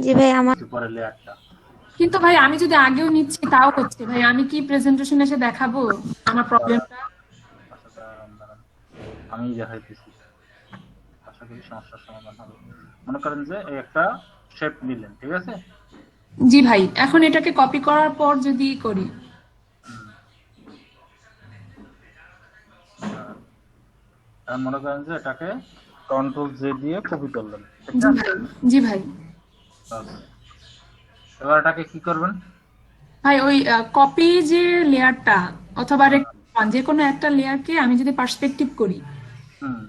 জি ভাই আমার পরের লেয়ারটা। কিন্তু ভাই আমি যদি আগেও নিচ্ছি তাও হচ্ছে ভাই, আমি কি প্রেজেন্টেশন এসে দেখাবো আমার দাঁড়ান, প্রবলেমটা? আচ্ছা দাঁড়ান দাঁড়ান, আমি দেখাইতেছি, আশা করি সমস্যার সমাধান হবে। মনে করেন যে এই একটা শেপ নিলেন, ঠিক আছে? জি ভাই, এখন এটাকে কপি করার পর যদি করি। এখন মনে করেন যে এটাকে কন্ট্রোল জে দিয়ে কপি করলেন, ঠিক জি না? ভাই। জি ভাই। বাস। এবার এটাকে কি করবেন? ভাই ওই কপি যে লেয়ারটা অথবা হ্যাঁ, যে কোনো একটা লেয়ারকে আমি যদি পার্সপেক্টিভ করি, হুম,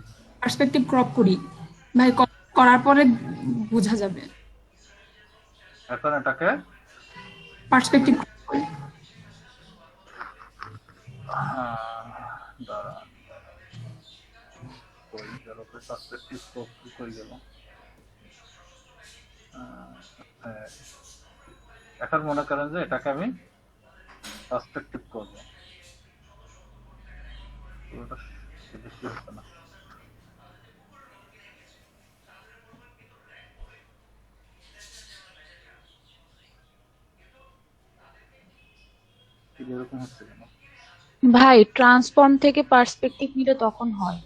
পার্সপেক্টিভ ক্রপ করি, ভাই করার পরে বোঝা যাবে। এখন এটাকে পার্সপেক্টিভ দাঁড়ান, কই গেল, পার্সপেক্টিভ কই গেল? হ্যাঁ, এখন মনে করেন যে এটাকে আমি পার্সপেক্টিভ করবো, পুরোটা বেশি হচ্ছে না। ঠিক এরকম হচ্ছে কেন? ভাই ট্রান্সফর্ম থেকে পার্সপেক্টিভ নিলে তখন হয়।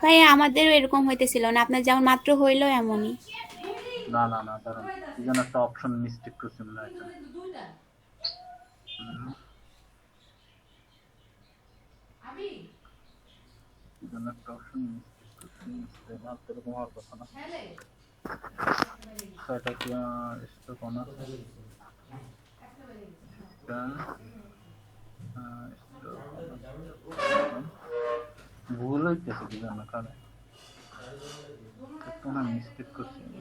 ভাই আমাদেরও এরকম হইতেছিল না, আপনার যেমন মাত্র হইলো এমনই। না না না, দাঁড়ান, কি যেন একটা অপশন মিস্টেক করছি মনে হয় এখানে। কি যেন একটা অপশন মিস্টেক করছি, মিস্টেক না তো এরকম হওয়ার কথা না। আচ্ছা, এটা কি স্টক অনার, ভুল হইতেছে কি যেন, কারণ একটু না মিস্টেক করছি আমি।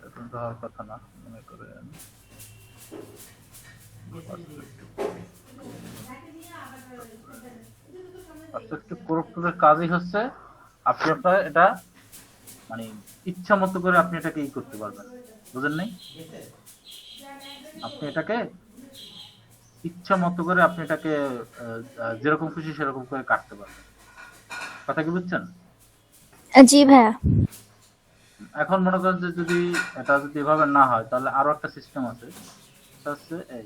এরকম তো হওয়ার কথা না, মনে করেন পার্সপেক্টিভ কোরেক্টরের কাজই হচ্ছে আপনি আপনার এটা মানে ইচ্ছা মতো করে আপনি এটাকে ই করতে পারবেন, বুঝেন নাই? আপনি এটাকে ইচ্ছা মতো করে আপনি এটাকে যেরকম খুশি সেরকম করে কাটতে পারবেন, কথা কি বুঝছেন? জি ভাইয়া। এখন মনে করেন যে যদি এটা যদি এভাবে না হয় তাহলে আরো একটা সিস্টেম আছে, সেটা হচ্ছে এই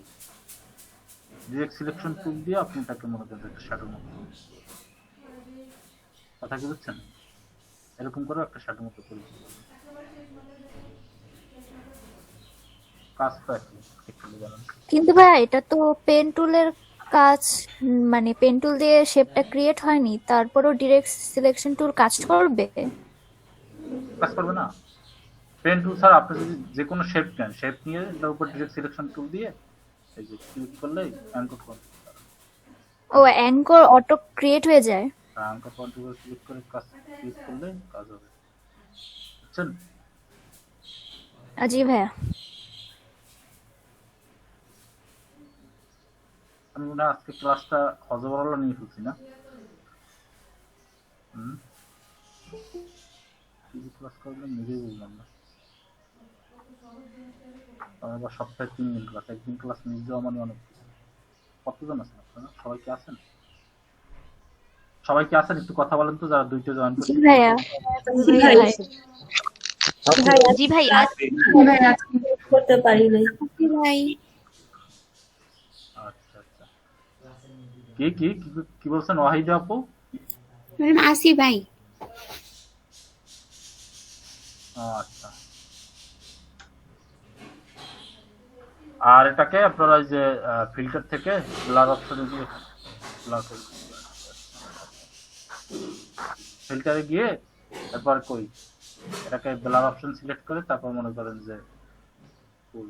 ডিরেক্ট সিলেকশন টুল দিয়ে আপনি এটাকে মনে করেন একটা শ্যাডোর মতো, কথা কি বুঝছেন? এরকম করে একটা শ্যাডোর মতো করে দিতে পারবেন। কাজ তো একই, একটু জানেন। কিন্তু ভাইয়া এটা তো পেন টুলের কাজ। মানে পেন টুল দিয়ে শেপটা ক্রিয়েট হয়নি, তারপরও ডিরেক্ট সিলেকশন টুল কাজ করবে। কাজ করবে না। পেন টুল স্যার, আপনি যদি যে কোনো শেপ নেন, শেপ নিয়ে এটার উপর ডিরেক্ট সিলেকশন টুল দিয়ে এই যে ক্লিক করলেই অ্যাঙ্কর করতে পারেন। ও অ্যাঙ্কর অটো ক্রিয়েট হয়ে যায়। অ্যাঙ্কর পয়েন্টের উপর ক্লিক করে কাজ ক্লিক করলে কাজ হবে, বুঝছেন? জি ভাইয়া। আমি মনে হয় আজকে ক্লাসটা হজবরল নিয়ে ফেলছি না? হুম, কি ক্লাস করলাম নিজেই বুঝলাম না। আবার সপ্তাহে 3 দিন ক্লাস, একদিন ক্লাস মিস দেওয়া মানে অনেক কিছু। কতজন আছেন আপনারা? সবাই কি আছেন? সবাই কি আছেন? একটু কথা বলেন তো, যারা 2টা জয়েন জি করছেন। ভাইয়া। জি ভাই ভাই। ভাই জি ভাই ভাই আজকে করতে পারি নাই। জি ভাই। আচ্ছা আচ্ছা, কি কি কি কি বলছেন ওয়াহিদা আপু? আসি ভাই। আচ্ছা, আর এটাকে আপনারা ওই যে ফিল্টার থেকে ব্লার অপশনে গিয়ে ব্লার করে ফিল্টারে গিয়ে তারপর কই এটাকে ব্লার অপশন সিলেক্ট করে তারপর মনে করেন যে ফুল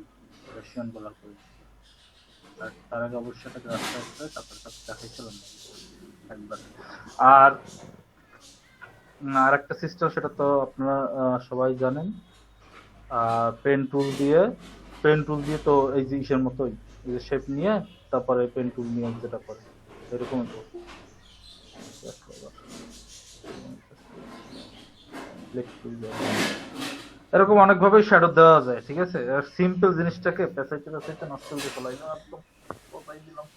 রাশিয়ান ব্লার করে দিতে হবে। আর তার আগে অবশ্যই এটাকে রাস্তা করে তারপর সব দেখাইছিলাম না একবার। আর আর একটা সিস্টেম, সেটা তো আপনারা সবাই জানেন, পেন টুল দিয়ে তো এই যে ইসের মতোই, এই যে শেপ নিয়ে তারপরে পেন টুল নিয়ে যেটা করে এরকম তো এরকম অনেক ভাবেই শ্যাডো দেওয়া যায়, ঠিক আছে? আর সিম্পল জিনিসটাকে পেঁচাইতে পেঁচাইতে নষ্ট করে ফেলাই না, একদম কোথায় দিলাম।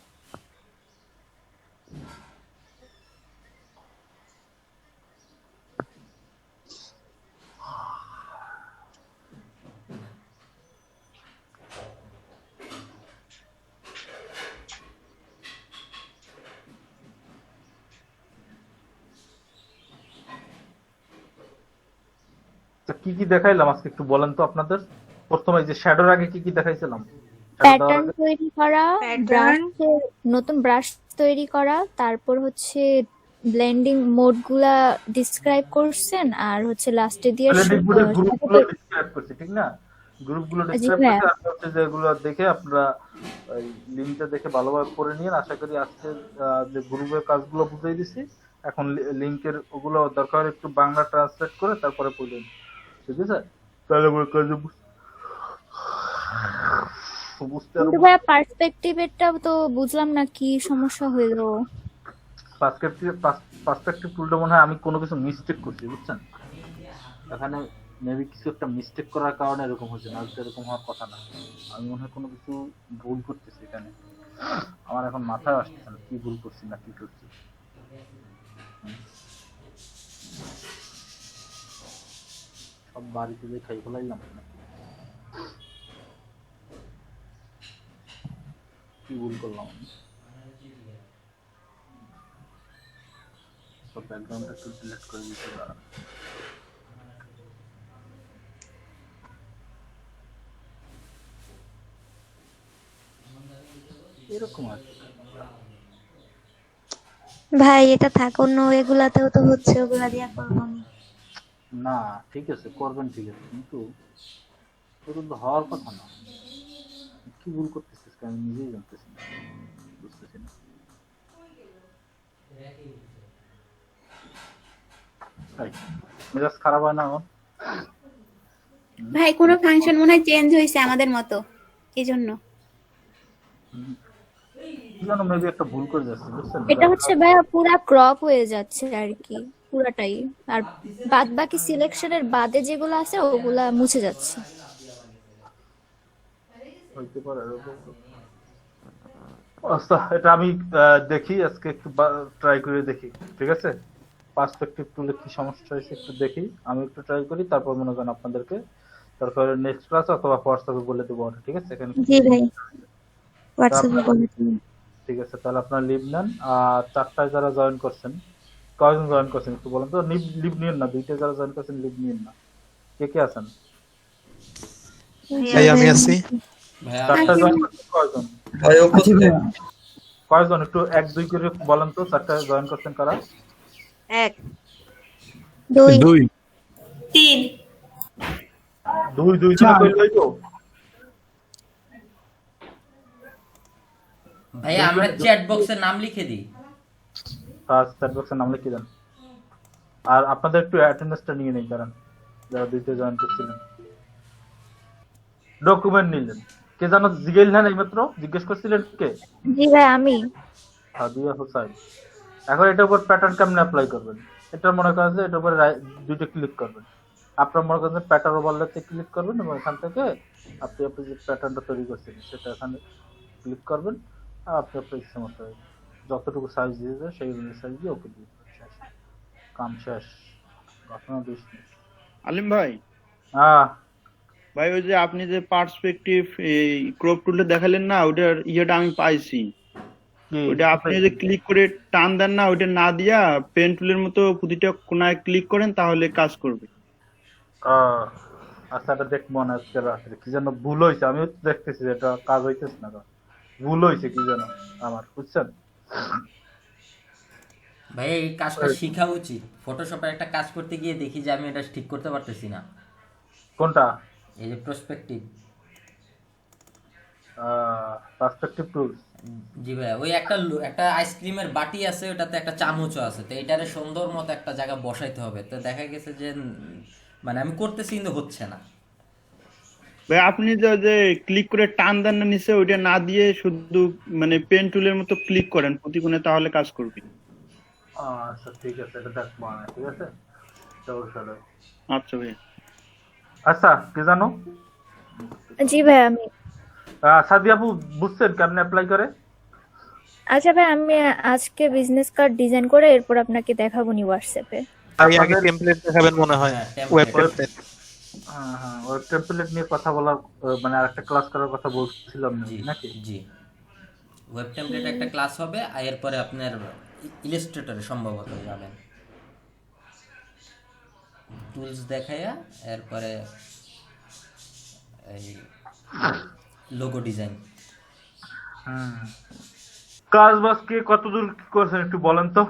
কি কি দেখাইলাম আজকে একটু বলেন তো আপনাদের। প্রথমে যে শ্যাডোর আগে কি কি দেখাইছিলাম? শ্যাডো দেওয়ার প্যাটার্ন আগে তৈরি করা, ব্রাশের নতুন ব্রাশ তৈরি করা, তারপর হচ্ছে ব্লেন্ডিং মোড গুলা ডিসক্রাইব করছেন, আর হচ্ছে লাস্টে দিয়ে ব্লেন্ডিং বোর্ডের গ্রুপগুলো ডিসক্রাইব করছি, ঠিক না? গ্রুপগুলো জি ডিসক্রাইব ভাইয়া। করছি, আর হচ্ছে যেগুলো দেখে আপনারা ওই লিঙ্কটা দেখে ভালোভাবে পড়ে নিন। আশা করি আজকে যে গ্রুপের কাজগুলো বুঝিয়ে দিছি, এখন লিঙ্কের ওগুলো দরকার হলে একটু বাংলা ট্রান্সলেট করে তারপরে পড়লেন, ঠিক আছে? তাহলে মনে করেন যে বুঝতে আরো কিন্তু ভাইয়া পার্সপেক্টিভেরটা তো বুঝলাম না, কি সমস্যা হইলো? পার্সপেক্টিভ টুলটা মনে হয় আমি কোনো কিছু মিস্টেক করছি, বুঝছেন? এখানে মেবি কিছু একটা মিস্টেক করার কারণে এরকম হয়েছে, না হলে এরকম হওয়ার কথা না। আমি মনে হয় কোনো কিছু ভুল করতেছি এখানে, আমার এখন মাথায় আসতেছে না কি ভুল করছি না কি করছি। সব বাড়িতে যে খাই ফেলাইলাম নাকি? কি ভুল করলাম আমি? সব ব্যাকগ্রাউন্ডটা একটু ডিলিট করে দিতে পারা। এরকম আছে ভাই এটা থাক, অন্য এগুলাতেও তো হচ্ছে, ওগুলা দিয়া করবো আমি। না, ঠিক আছে করবেন, ঠিক আছে, কিন্তু এরকম তো হওয়ার কথা না। কি ভুল করতেছিস আমি নিজেই জানতেছি না, বুঝতেছি না। তাই মেজাজ খারাপ হয় না আমার? ভাই কোনো ফাংশন মনে হয় চেঞ্জ হয়েছে আমাদের মতো, এই জন্য। কি যেন মেবি একটা ভুল করে যাচ্ছে, বুঝছেন? এটা হচ্ছে ভাইয়া পুরা ক্রপ হয়ে যাচ্ছে আর কি, পুরাটাই। আর বাদ বাকি সিলেকশনের বাদে যেগুলো আছে ওগুলা মুছে যাচ্ছে। হইতে পারে এরকম। আচ্ছা, এটা আমি দেখি আজকে একটু ট্রাই করে দেখি, ঠিক আছে? পার্সপেক্টিভ টুলে কি সমস্যা হয়েছে একটু দেখি, আমি একটু ট্রাই করি, তারপর মনে করেন আপনাদেরকে তারপরে নেক্সট ক্লাস অথবা হোয়াটসঅ্যাপে বলে দেবো, ঠিক আছে? এখানে জি ভাই, হোয়াটসঅ্যাপে বলে দিন। ঠিক আছে, তাহলে আপনারা লিভ নেন। আর 4টায় যারা জয়েন করছেন, কয়জন জয়েন করছেন একটু বলেন তো। লিভ নিয়েন না, 2টায় যারা জয়েন করছেন লিভ নিয়েন না। কে কে আছেন? জি আমি ভাই। আছি। 4টায় জয়েন করছেন কয়জন? কয়জন একটু 1 2 করে বলেন তো, 4টায় জয়েন করছেন কারা? 1 2 দুই। 3 2 2 করে কইলেই তো। ভাইয়া আমরা চ্যাট বক্সে নাম লিখে দিই। চ্যাট বক্সে নাম লিখে দেন। আর আপনাদের একটু অ্যাটেন্ডেন্সটা নিয়ে নেই, কারণ যারা 2তে জয়েন করছিলেন ডকুমেন্ট নিলেন। কে জানো জিজ্ঞেস এইমাত্র জিজ্ঞেস করছিলেন কে? জি ভাই, আমি। হাদিয়া হোসাইন। এখন এটার উপর প্যাটার্ন কেমনে অ্যাপ্লাই করবেন? এটা মনে করেন যে এটার উপরে 2টা ক্লিক করবেন। আপনার মনে করেন যে প্যাটার্ন ওভারলেতে ক্লিক করবেন এবং এখান থেকে আপনি যে প্যাটার্নটা তৈরি করছেন সেটা এখানে ক্লিক করবেন। আর আপনি আপনার ইচ্ছে মতো যতটুকু সাইজ দিয়ে দেবেন সেই অনুযায়ী সাইজ দিয়ে ওকে দিয়ে দেবেন। শেষ, কাম শেষ, ঘটনা দৃষ্টি। আলিম ভাই, হ্যাঁ ভাই ওই যে আপনি যে পার্সপেক্টিভ এই ক্রপ টুলটা দেখালেন না, ওটার ইয়েটা আমি পাইছি। কি ওটা আপনি যদি ক্লিক করে টান দেন না, ওটা না দিয়া পেন টুলের মতো প্রতিটা কোনায় ক্লিক করেন তাহলে কাজ করবে। আচ্ছা, এটা দেখবো না আজকে রাত্রে। কি যেন ভুল হয়েছে, আমিও তো দেখতেছি যে এটা কাজ হইতেছে না, ভুল হয়েছে কি যেন আমার, বুঝছেন? ভাই এই কাজটা শেখা উচিত। ফটোশপে একটা কাজ করতে গিয়ে দেখি যে আমি এটা ঠিক করতে পারতেছি না। কোনটা? এই যে প্রসপেক্টিভ। Perspective tools. জি ভাইয়া, ওই একটা আইসক্রিমের বাটি আছে, ওটাতে একটা চামচও আছে, তো এটারে সুন্দর মতো একটা জায়গা বসাইতে হবে। তো দেখা গেছে যে মানে আমি করতেছি কিন্তু হচ্ছে না। ভাই আপনি যে ক্লিক করে টান দেন না নিচে, ওইটা না দিয়ে শুধু মানে পেন টুলের মতো ক্লিক করেন প্রতি কোণে, তাহলে কাজ করবে। আচ্ছা ঠিক আছে, এটা দেখবো না, ঠিক আছে? চলো। আচ্ছা ভাই। আচ্ছা, কি জানো জি ভাই, আমি। সাদিয়া আপু বুঝছেন কেমনে অ্যাপ্লাই করে? আচ্ছা ভাই, আমি আজকে বিজনেস কার্ড ডিজাইন করে এরপর আপনাকে দেখাবো নি হোয়াটসঅ্যাপে। আগে আগে টেমপ্লেট দেখাবেন মনে হয়। হ্যাঁ, ওয়েব template। টেমপ্লেট। হ্যাঁ, ওই টেমপ্লেট নিয়ে কথা বলার মানে আরেকটা ক্লাস করার কথা বলছিলাম জি নাকি? জি, ওয়েব টেমপ্লেট একটা ক্লাস হবে, আর এরপরে আপনার ইলাস্ট্রেটরে সম্ভবত যাবেন। টুলস দেখাইয়া এরপরে এই লোগো ডিজাইন। কাজ বাজ কি কতদূর কি করছেন একটু বলেন তো।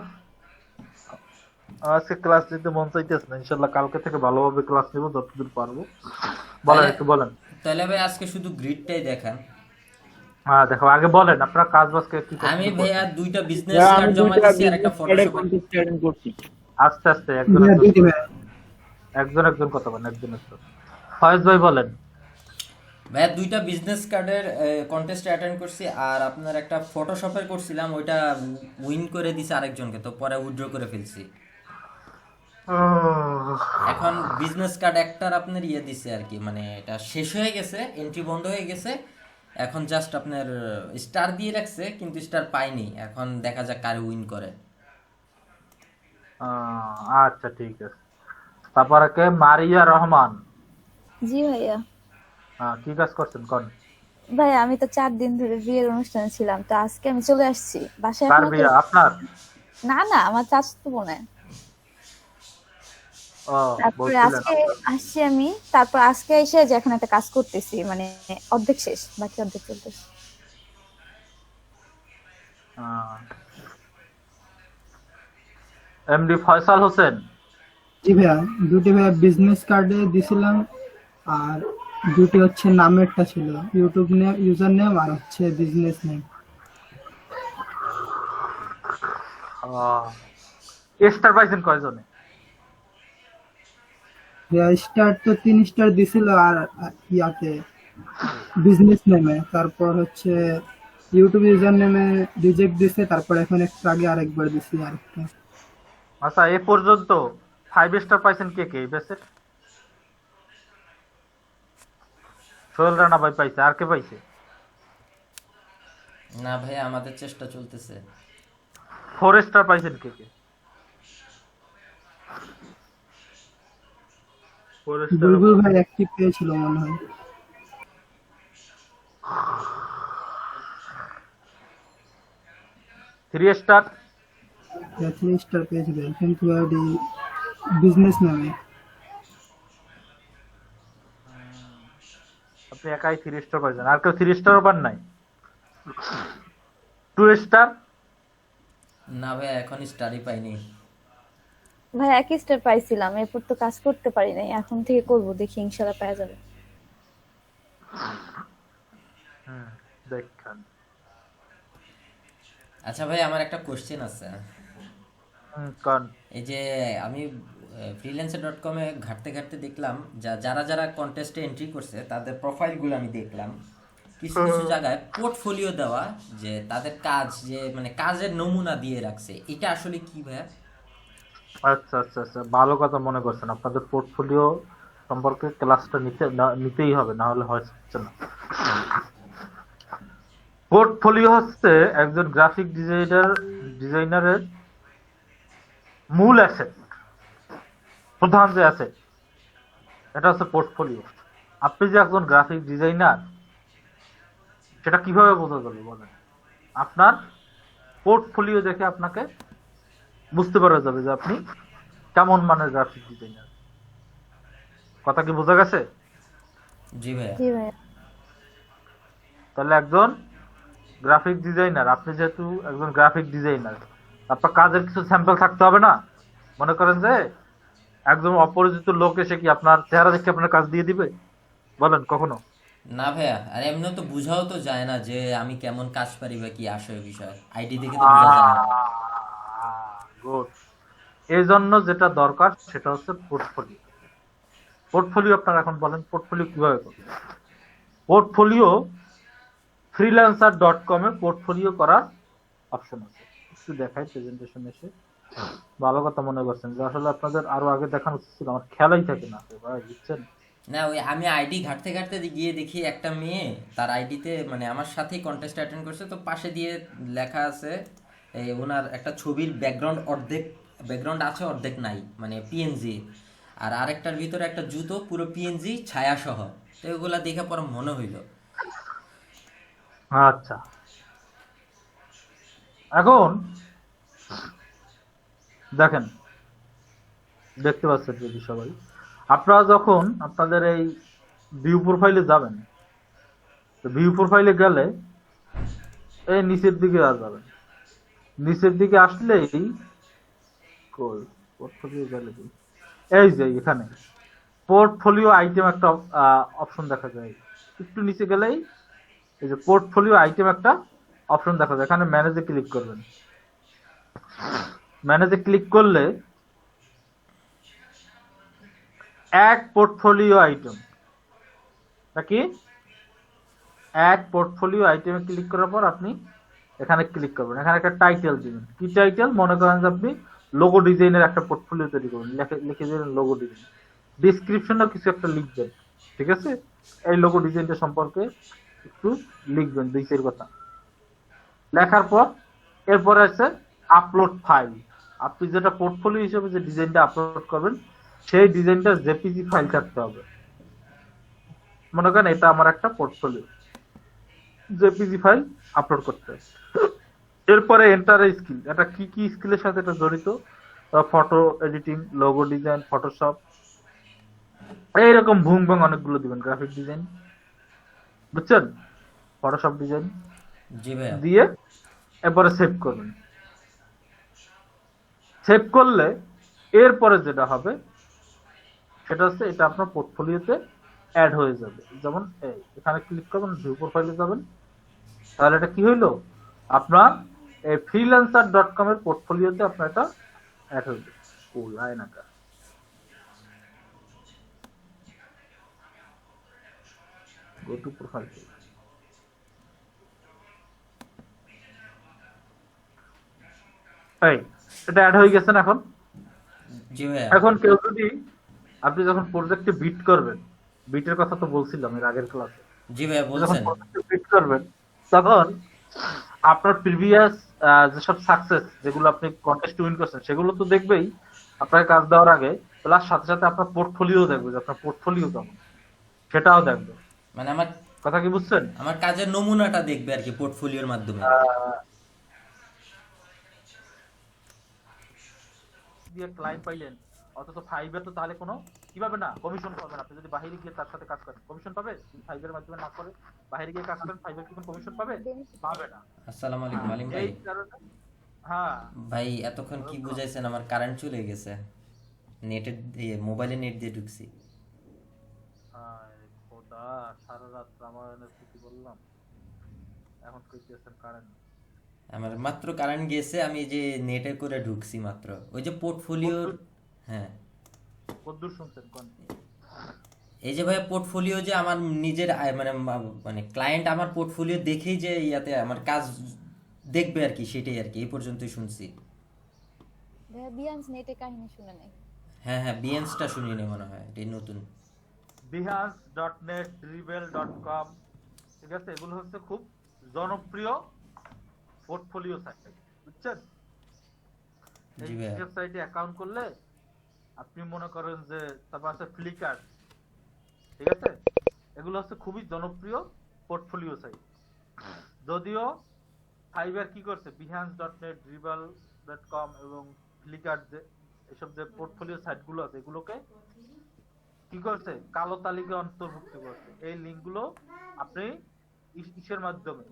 আজকে ক্লাস নিতে মন চাইতেছে না, ইনশাল্লাহ কালকে থেকে ভালোভাবে ক্লাস নিব যতদূর পারবো। বলেন একটু বলেন। তাহলে ভাই আজকে শুধু গ্রিডটাই দেখান। হ্যাঁ দেখো আগে বলেন আপনার কাজ বাজ কি আমি ভাইয়া 2টা বিজনেস কার্ড জমা দিয়েছি আর একটা ফটোশপ। আস্তে আস্তে একজন একজন কথা বলেন, একজন একজন। ফয়েজ ভাই বলেন। ভাইয়া 2টা বিজনেস কার্ডের কন্টেস্টে অ্যাটেন্ড করছি, আর আপনার একটা ফটোশপের করছিলাম, ওইটা উইন করে দিছে আরেকজনকে, তো পরে উইথড্র করে ফেলছি। এখন বিজনেস কার্ড একটার আপনার ইয়ে দিছে আর কি, মানে এটা শেষ হয়ে গেছে, এন্ট্রি বন্ধ হয়ে গেছে। এখন জাস্ট আপনার স্টার দিয়ে রাখছে, কিন্তু স্টার পাইনি। এখন দেখা যাক কার উইন করে। আচ্ছা ঠিক আছে। তারপরে কে? মারিয়া রহমান। জি ভাইয়া। কি কাজ করছেন কোন? ভাই আমি তো 4 দিন ধরে বিয়ের অনুষ্ঠানে ছিলাম, তো আজকে আমি চলে আসছি বাসায়। কার বিয়ে? আপনার? না না, আমার চাচাতো বোনের। তারপরে আজকে আসছি আমি, তারপর আজকে এসে যে এখন একটা কাজ করতেছি, মানে অর্ধেক শেষ, বাকি অর্ধেক চলতেছে। এমডি ফয়সাল হোসেন। জি ভাইয়া, দুটি ভাইয়া বিজনেস কার্ডে দিছিলাম, আর দুটি হচ্ছে নামেরটা ছিল, ইউটিউব নেম, ইউজার নেম, আর হচ্ছে বিজনেস নেম। স্টার পাইছেন কয়জনে? স্টার তো 3 স্টার দিছিল, আর ইয়াতে বিজনেস নেমে, তারপর হচ্ছে ইউটিউব ইউজার নেমে রিজেক্ট দিছে, তারপর এখন একটু আগে আরেকবার দিছি আরেকটা। আচ্ছা এ পর্যন্ত 5 স্টার পাইছেন কে কে? বেসের সোহেল রানা ভাই পাইছে, আর কে পাইছে? না ভাই আমাদের চেষ্টা চলতেছে। 4 স্টার পাইছেন কে কে? 4 স্টার বুলবুল ভাই অ্যাক্টিভ পেয়েছিল মনে হয়। 3 স্টার? 3 স্টার পেয়েছিল, কিন্তু বিজনেস নেমে। আপনি একাই 3 স্টার পাইছেন, আর কেউ 3 স্টারও পান নাই? 2 স্টার? না ভাই এখন স্টারই পাইনি। ভাই 1 স্টার পাইছিলাম, এরপর তো কাজ করতে পারি নাই, এখন থেকে করব, দেখি ইনশাআল্লাহ পাওয়া যাবে। দেখেন। আচ্ছা ভাই আমার একটা কোশ্চেন আছে। কোন? এই যে আমি freelancer.com এ ঘাটতে ঘাটতে দেখলাম যারা যারা কন্টেস্টে এন্ট্রি করছে তাদের প্রোফাইলগুলো আমি দেখলাম, কিছু কিছু জায়গায় পোর্টফোলিও দেওয়া, যে তাদের কাজ, যে মানে কাজের নমুনা দিয়ে রাখছে, এটা আসলে কি ভাইয়া? আচ্ছা আচ্ছা আচ্ছা, ভালো কথা মনে করছেন। আপনাদের পোর্টফোলিও সম্পর্কে ক্লাসটা নিতেই হবে, না হলে হচ্ছে না। পোর্টফোলিও হচ্ছে একজন গ্রাফিক ডিজাইনারের মূল অ্যাসেট, প্রধান যে অ্যাসেট, এটা হচ্ছে পোর্টফোলিও। আপনি যে একজন গ্রাফিক ডিজাইনার সেটা কিভাবে বোঝা যাবে বলেন? আপনার পোর্টফোলিও দেখে আপনাকে বুঝতে পারা যাবে যে আপনি কেমন মানের গ্রাফিক ডিজাইনার। কথা কি বোঝা গেছে? জি ভাইয়া। জি ভাইয়া। তাহলে একজন গ্রাফিক ডিজাইনার, আপনি যেহেতু একজন গ্রাফিক ডিজাইনার, আপনার কাজের কিছু স্যাম্পল থাকতে হবে না? মনে করেন যে একজন অপরিচিত লোক এসে কি আপনার চেহারা দেখে আপনার কাজ দিয়ে দিবে? বলেন কখনো? না ভাইয়া, আর এমনি তো বুঝাও তো যায় না যে আমি কেমন কাজ পারি বা কি আসে বিষয়, আইডি দেখে তো বোঝা যায় না। গুড। এই জন্য যেটা দরকার সেটা হচ্ছে পোর্টফোলিও। পোর্টফোলিও আপনার এখন বলেন পোর্টফোলিও কিভাবে করবেন? পোর্টফোলিও freelancer.com এ পোর্টফোলিও করার অপশন আছে, একটু দেখাই প্রেজেন্টেশন এসে। ভালো কথা মনে করছেন, যে আসলে আপনাদের আরো আগে দেখানো ছিল, আমার খেয়ালই থাকে না ভাই, বুঝছেন? না ওই আমি আইডি ঘাটতে ঘাটতে গিয়ে দেখি একটা মেয়ে তার আইডিতে, মানে আমার সাথেই কন্টেস্ট অ্যাটেন্ড করছে, তো পাশে দিয়ে লেখা আছে এই ওনার একটা ছবির ব্যাকগ্রাউন্ড অর্ধেক ব্যাকগ্রাউন্ড আছে অর্ধেক নাই, মানে পিএনজি, আর আরেকটার ভিতরে একটা জুতো পুরো পিএনজি ছায়া সহ। তো এগুলা দেখে পরে মনে হইলো। আচ্ছা, এখন দেখেন দেখতে পাচ্ছেন যদি সবাই, আপনারা যখন আপনাদের এই ভিউ প্রোফাইলে যাবেন, তো ভিউ প্রোফাইলে গেলে এই নিচের দিকে যাবেন, নিচের দিকে আসলেই কই পোর্টফোলিও গেলে কি, এই যে এখানে পোর্টফোলিও আইটেম একটা অপশন দেখা যায়, একটু নিচে গেলেই এই যে পোর্টফোলিও আইটেম একটা অপশন দেখা যায়, এখানে ম্যানেজে ক্লিক করবেন। ম্যানেজে ক্লিক করলে এক পোর্টফোলিও আইটেম নাকি এক পোর্টফোলিও আইটেমে ক্লিক করার পর আপনি এখানে ক্লিক করবেন, এখানে একটা টাইটেল দিবেন। কি টাইটেল? মনে করেন যে আপনি লোগো ডিজাইনের একটা পোর্টফোলিও তৈরি করবেন, লিখে দিবেন লোগো ডিজাইন। ডিসক্রিপশনে কিছু একটা লিখবেন, ঠিক আছে? এই লোগো ডিজাইনটা সম্পর্কে একটু লিখবেন 2-4 কথা। লেখার পর এরপরে আছে আপলোড ফাইল। আপনি যেটা পোর্টফোলিও হিসেবে যে ডিজাইনটা আপলোড করবেন সেই ডিজাইনটা জেপিজি ফাইল থাকতে হবে। মনে করেন এটা আমার একটা পোর্টফোলিও, জেপিজি ফাইল আপলোড করতে হবে। এরপরে এন্টার স্কিল, এটা কি কি স্কিলের সাথে এটা জড়িত? Photo editing, logo design, Photoshop, এইরকম ভুং ভাং অনেকগুলো দিবেন। গ্রাফিক ডিজাইন, বুঝছেন? ফটোশপ ডিজাইন জি ভাইয়া। দিয়ে এরপরে সেভ করবেন। সেভ করলে এরপরে যেটা হবে সেটা হচ্ছে এটা আপনার পোর্টফোলিওতে অ্যাড হয়ে যাবে। যেমন এখানে ক্লিক করবেন, ভিউ প্রোফাইলে যাবেন, তাহলে এটা কি হইলো? আপনার এই freelancer.com এর পোর্টফোলিওতে আপনার এটা অ্যাড হয়ে যাবে। ওই আয়নাটা গো টু প্রোফাইল, এই এটা অ্যাড হয়ে গেছে না এখন? জি ভাইয়া। এখন কেউ যদি, আপনি যখন প্রজেক্টে বিট করবেন, বিটের কথা তো বলছিলাম এর আগের ক্লাসে, জি ভাইয়া যখন বলছেন। প্রজেক্টে বিট করবেন তখন আপনার প্রিভিয়াস যেসব সাকসেস যেগুলো আপনি কন্টেস্ট উইন করছেন সেগুলো তো দেখবেই আপনাকে কাজ দেওয়ার আগে, প্লাস সাথে সাথে আপনার পোর্টফোলিও দেখবে যে আপনার পোর্টফোলিও কেমন, সেটাও দেখবে। মানে আমার কথা কি বুঝছেন? আমার কাজের নমুনাটা দেখবে আর কি পোর্টফোলিওর মাধ্যমে। দিয়ে ক্লায়েন্ট পাইলেন, অথচ ফাইবার তো তাহলে কোনো কিভাবে না কমিশন পাবেন। আপনি যদি বাইরে গিয়ে তার সাথে কাজ করেন কমিশন পাবে? ফাইবারের মাধ্যমে না করে বাইরে গিয়ে কাজ করেন, ফাইবার কি কোনো কমিশন পাবে? পাবে না। আসসালামু আলাইকুম আলিম ভাই। এই কারণে হ্যাঁ ভাই এতক্ষণ কি বুঝাইছেন, আমার কারেন্ট চলে গেছে, নেটের দিয়ে মোবাইলে নেট দিয়ে ঢুকছি। খোদা, সারা রাত রামায়ণের স্মৃতি বললাম, এখন কইতেছেন কারেন্ট। আমার মাত্র কারেন্ট গেছে, আমি যে নেটে করে ঢুকছি মাত্র, ওই যে পোর্টফোলিও। হ্যাঁ কদ্দূর শুনছেন কোন? এই যে ভাইয়া পোর্টফোলিও যে আমার নিজের মানে ক্লায়েন্ট আমার পোর্টফোলিও দেখেই যে ইয়াতে আমার কাজ দেখবে আর কি, সেটাই আর কি, এই পর্যন্তই শুনছি। বিয়ান্স নেটে কাহিনী শুনে নাই। হ্যাঁ হ্যাঁ, বিএনসটা শুনিনি মনে হয়, এটাই নতুন। behance.net, dribbble.com, ঠিক আছে? এগুলো হচ্ছে খুব জনপ্রিয় পোর্টফোলিও সাইট, বুঝছেন? এই ওয়েবসাইটে অ্যাকাউন্ট করলে আপনি মনে করেন যে, তারপর আছে ফ্লিকার, ঠিক আছে? এগুলো হচ্ছে খুবই জনপ্রিয় পোর্টফোলিও সাইট। যদিও ফাইবার কি করছে, behance.net, dribbble.com এবং ফ্লিকার যে এসব যে পোর্টফোলিও সাইটগুলো আছে এগুলোকে কি করছে, কালো তালিকায় অন্তর্ভুক্ত করছে। এই লিঙ্কগুলো আপনি ইসের মাধ্যমে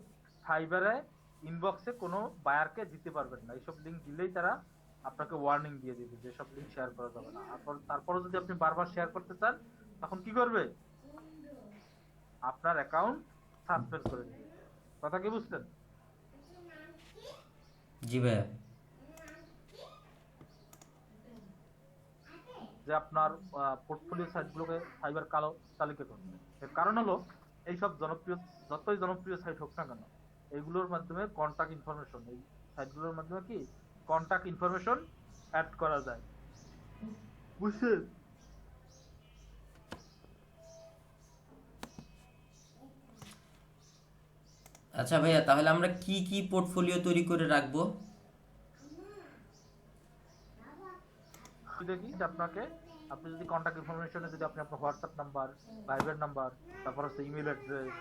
ফাইবারে ইনবক্সে কোনো বায়ারকে দিতে পারবেন না। এইসব লিঙ্ক দিলেই তারা আপনাকে ওয়ার্নিং দিয়ে দিবে যে সব লিঙ্ক শেয়ার করা যাবে না। তারপরে যদি আপনি বারবার শেয়ার করতে চান তখন কি করবে, আপনার অ্যাকাউন্ট সাসপেন্ড করে দিবে। কথা কি বুঝছেন? জি ভাইয়া। যে আপনার পোর্টফোলিও সাইটগুলোকে ফাইবার কালো তালিকা করছে। এর কারণ হলো এইসব জনপ্রিয়, যতই জনপ্রিয় সাইট হোক না কেন, এইগুলোর মাধ্যমে কন্টাক্ট ইনফরমেশন, এই সাইটগুলোর মাধ্যমে কি কন্টাক্ট ইনফরমেশন অ্যাড করা যায়, বুঝছেন? আচ্ছা ভাইয়া, তাহলে আমরা কি কি পোর্টফোলিও তৈরি করে রাখবো? দেখি যে আপনাকে, আপনি যদি কন্টাক্ট ইনফরমেশনে যদি আপনি আপনার হোয়াটসঅ্যাপ নাম্বার, ভাইবার নাম্বার, তারপর হচ্ছে ইমেল অ্যাড্রেস,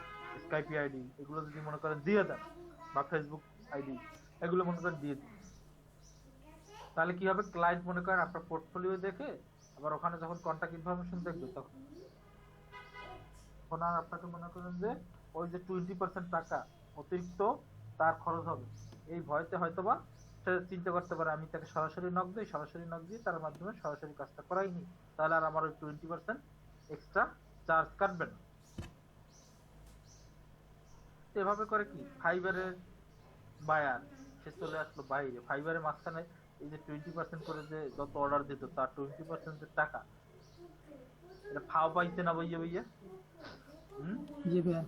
স্কাইপি আইডি, এগুলো যদি মনে করেন দিয়ে দেন, বা ফেসবুক আইডি, এগুলো মনে করেন দিয়ে দিন, তাহলে কি হবে, ক্লায়েন্ট মনে করেন আপনার পোর্টফোলিও দেখে আবার ওখানে যখন কন্টাক্ট ইনফরমেশন দেখবে তখন আর আপনাকে মনে করেন যে ওই যে 20% টাকা অতিরিক্ত তার খরচ হবে, এই ভয়তে হয়তোবা সে চিন্তা করতে পারে আমি তাকে সরাসরি নক দিই, সরাসরি নক দিয়ে তার মাধ্যমে সরাসরি কাজটা করাইনি, তাহলে আর আমার ওই 20% এক্সট্রা চার্জ কাটবে না। এভাবে করে কি ফাইবারের বায়ার সে চলে আসলো বাইরে, ফাইবারের মাঝখানে এই যে 20% করে যে যত অর্ডার দিত তার 20% এর টাকা এটা ফাও পাইছে না বইয়ে বইয়ে। জি ভাইয়া।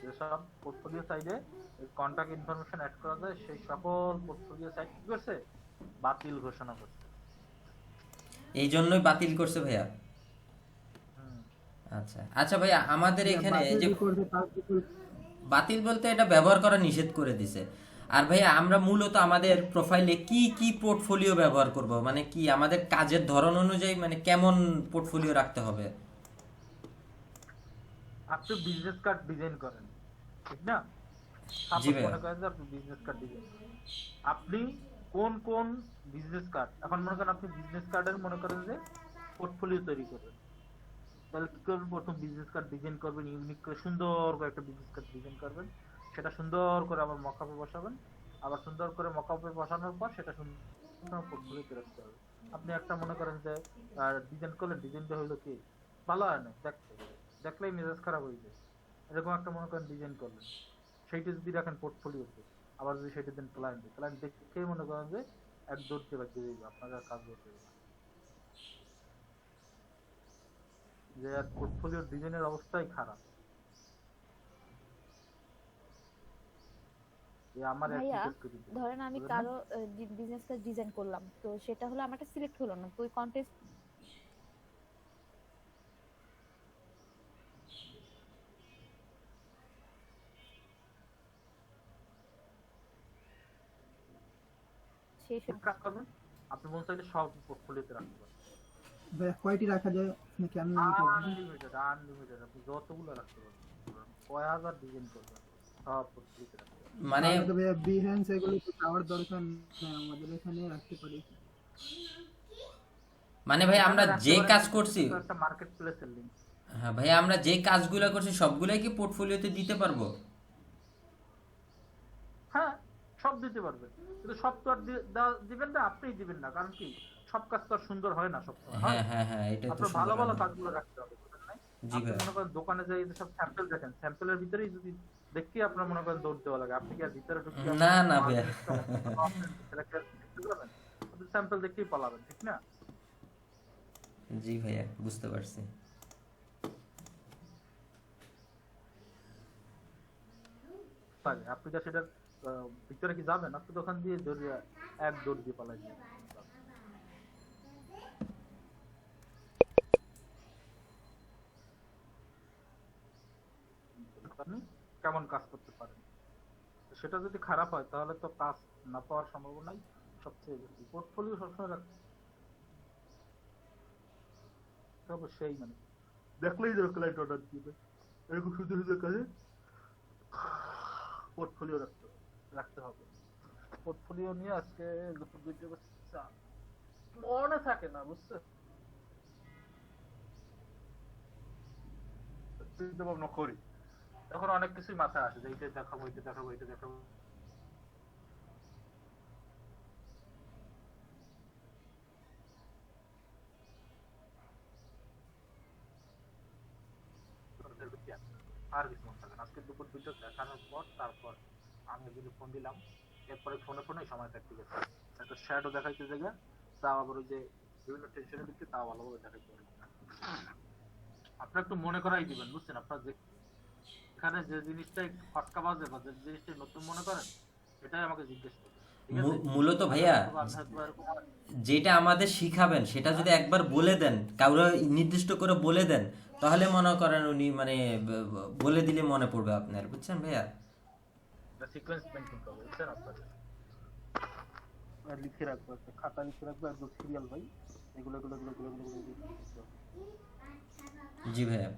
যেসব পোর্টফোলিও সাইডে কন্টাক্ট ইনফরমেশন অ্যাড করা যায় সেই সকল পোর্টফোলিও সাইট কি করছে, বাতিল ঘোষণা করছে। এই জন্যই বাতিল করছে ভাইয়া। আচ্ছা আচ্ছা ভাইয়া, আমাদের এখানে যে বাতিল বলতে এটা ব্যবহার করা নিষেধ করে দিছে। আর ভাইয়া আমরা মূলত আমাদের প্রোফাইলে কি কি পোর্টফোলিও ব্যবহার করব, মানে কি আমাদের কাজের ধরন অনুযায়ী মানে কেমন পোর্টফোলিও রাখতে হবে? আপনি বিজনেস কার্ড ডিজাইন করেন ঠিক না? জি ভাইয়া। মনে করেন যে আপনি বিজনেস কার্ড ডিজাইন, আপনি কোন কোন বিজনেস কার্ড, এখন মনে করেন আপনি বিজনেস কার্ডের মনে করেন যে পোর্টফোলিও তৈরি করবেন, তাহলে কি করবেন, প্রথম বিজনেস কার্ড ডিজাইন করবেন, ইউনিক করে সুন্দর করে একটা বিজনেস কার্ড ডিজাইন করবেন, সেটা সুন্দর করে আবার মকআপে বসাবেন, আবার সুন্দর করে মকআপে বসানোর পর সেটা সুন্দর পোর্টফোলিওতে রাখতে হবে। আপনি একটা মনে করেন যে ডিজাইন করলেন, ডিজাইনটা হলো কি ভালো হয় না, দেখলেই মেজাজ খারাপ হয়ে যায়, এরকম একটা মনে করেন ডিজাইন করলেন, সেইটা যদি রাখেন পোর্টফোলিওতে, আবার যদি সেটা দেন ক্লায়েন্টে, ক্লায়েন্ট দেখে মনে করেন যে এক দৌড়তে বাকি আপনার আর কাজ করতে হবে যে আর পোর্টফোলিওর ডিজাইনের অবস্থাই খারাপ। আমার ভাইয়া ধরেন আমি কারো বিজনেস কার্ড ডিজাইন করলাম, তো সেটা হলো আমারটা সিলেক্ট হলো না, তো ওই কন্টেস্ট শেষ কাজ করবেন, আপনি মন চাইলে সব পোর্টফোলিওতে রাখতে পারেন। ভাইয়া কয়টি রাখা যায় নাকি আমি আনলিমিটেড আনলিমিটেড, আপনি যতগুলো রাখতে পারবেন, কয় হাজার ডিজাইন করবেন সব পোর্টফোলিওতে রাখতে পারেন। মানে ভাইয়া বিহ্যান্স এগুলো তো পাওয়ার দরকার নেই, আমাদের এখানে রাখতে পারি। মানে ভাই আমরা যে কাজ করছি, একটা মার্কেট প্লেসের লিংক। হ্যাঁ ভাই আমরা যে কাজগুলো করছি সবগুলাই কি পোর্টফোলিওতে দিতে পারবো? হ্যাঁ সব দিতে পারবেন, কিন্তু সব তো আর দিবেন না, আপনিই দিবেন না, কারণ কি সব কাজ তো আর সুন্দর হয় না সবসময়। হ্যাঁ হ্যাঁ হ্যাঁ, এটা তো আপনার ভালো ভালো কাজগুলো রাখতে হবে। জি ভাই। মনে করেন দোকানে যাই সব স্যাম্পল দেখেন, স্যাম্পলের ভিতরেই যদি দেখি আপনার মনে করেন দৌড় দেওয়া লাগে, আপনি কি আর ভিতরে ঢুকে না না ভাইয়া, স্যাম্পল দেখেই পালাবেন ঠিক না? জি ভাইয়া বুঝতে পারছি। তাই আপনি যা সেটার ভিতরে কি যাবেন, আপনি দোকান দিয়ে দৌড়িয়ে এক দৌড় দিয়ে পালাই যাবেন। আপনি কেমন কাজ করতে পারেন, সেটা যদি খারাপ হয় তাহলে তো কাজ না পাওয়ার সম্ভাবনাই সবচেয়ে বেশি। পোর্টফোলিও সবসময় রাখতে হবে, সেই মানে দেখলেই ধরো ক্লায়েন্ট অর্ডার দিবে, এরকম সুন্দর সুন্দর কাজে পোর্টফোলিও রাখতে হবে। পোর্টফোলিও নিয়ে আজকে দুপুর দুইটা মনে থাকে না, বুঝছো, চিন্তা ভাবনা করি তখন অনেক কিছুই মাথায় আসে যে এইটা দেখাবো, এইটা দেখাবো, এইটা দেখাবো। আর কিছু মনে থাকে না, আজকে দুপুর দুটো দেখানোর পর তারপর আমি যদি ফোন দিলাম, এরপরে ফোনে ফোনে সময় কাটতে গেছে, একটা শ্যাডো দেখাইতে জায়গা, তাও আবার ওই যে বিভিন্ন টেনশনের দিকে তাও ভালোভাবে দেখাইতে পারি। আপনার একটু মনে করাই দিবেন, বুঝছেন, আপনার যে এখানে যে জিনিসটা একটু ফাটকা বাজে বা যে জিনিসটা নতুন মনে করেন এটাই আমাকে জিজ্ঞেস করবেন। মূলত ভাইয়া যেটা আমাদের শিখাবেন সেটা যদি একবার বলে দেন, কাউরে নির্দিষ্ট করে বলে দেন, তাহলে মনে করেন উনি মানে বলে দিলে মনে পড়বে আপনার, বুঝছেন ভাইয়া? সিকোয়েন্স মেইনটেইন করবে, বুঝছেন, আপনাকে লিখে রাখবো, একটা খাতা লিখে রাখবো, একদম সিরিয়াল ভাই, এগুলো এগুলো এগুলো এগুলো এগুলো। জি ভাইয়া।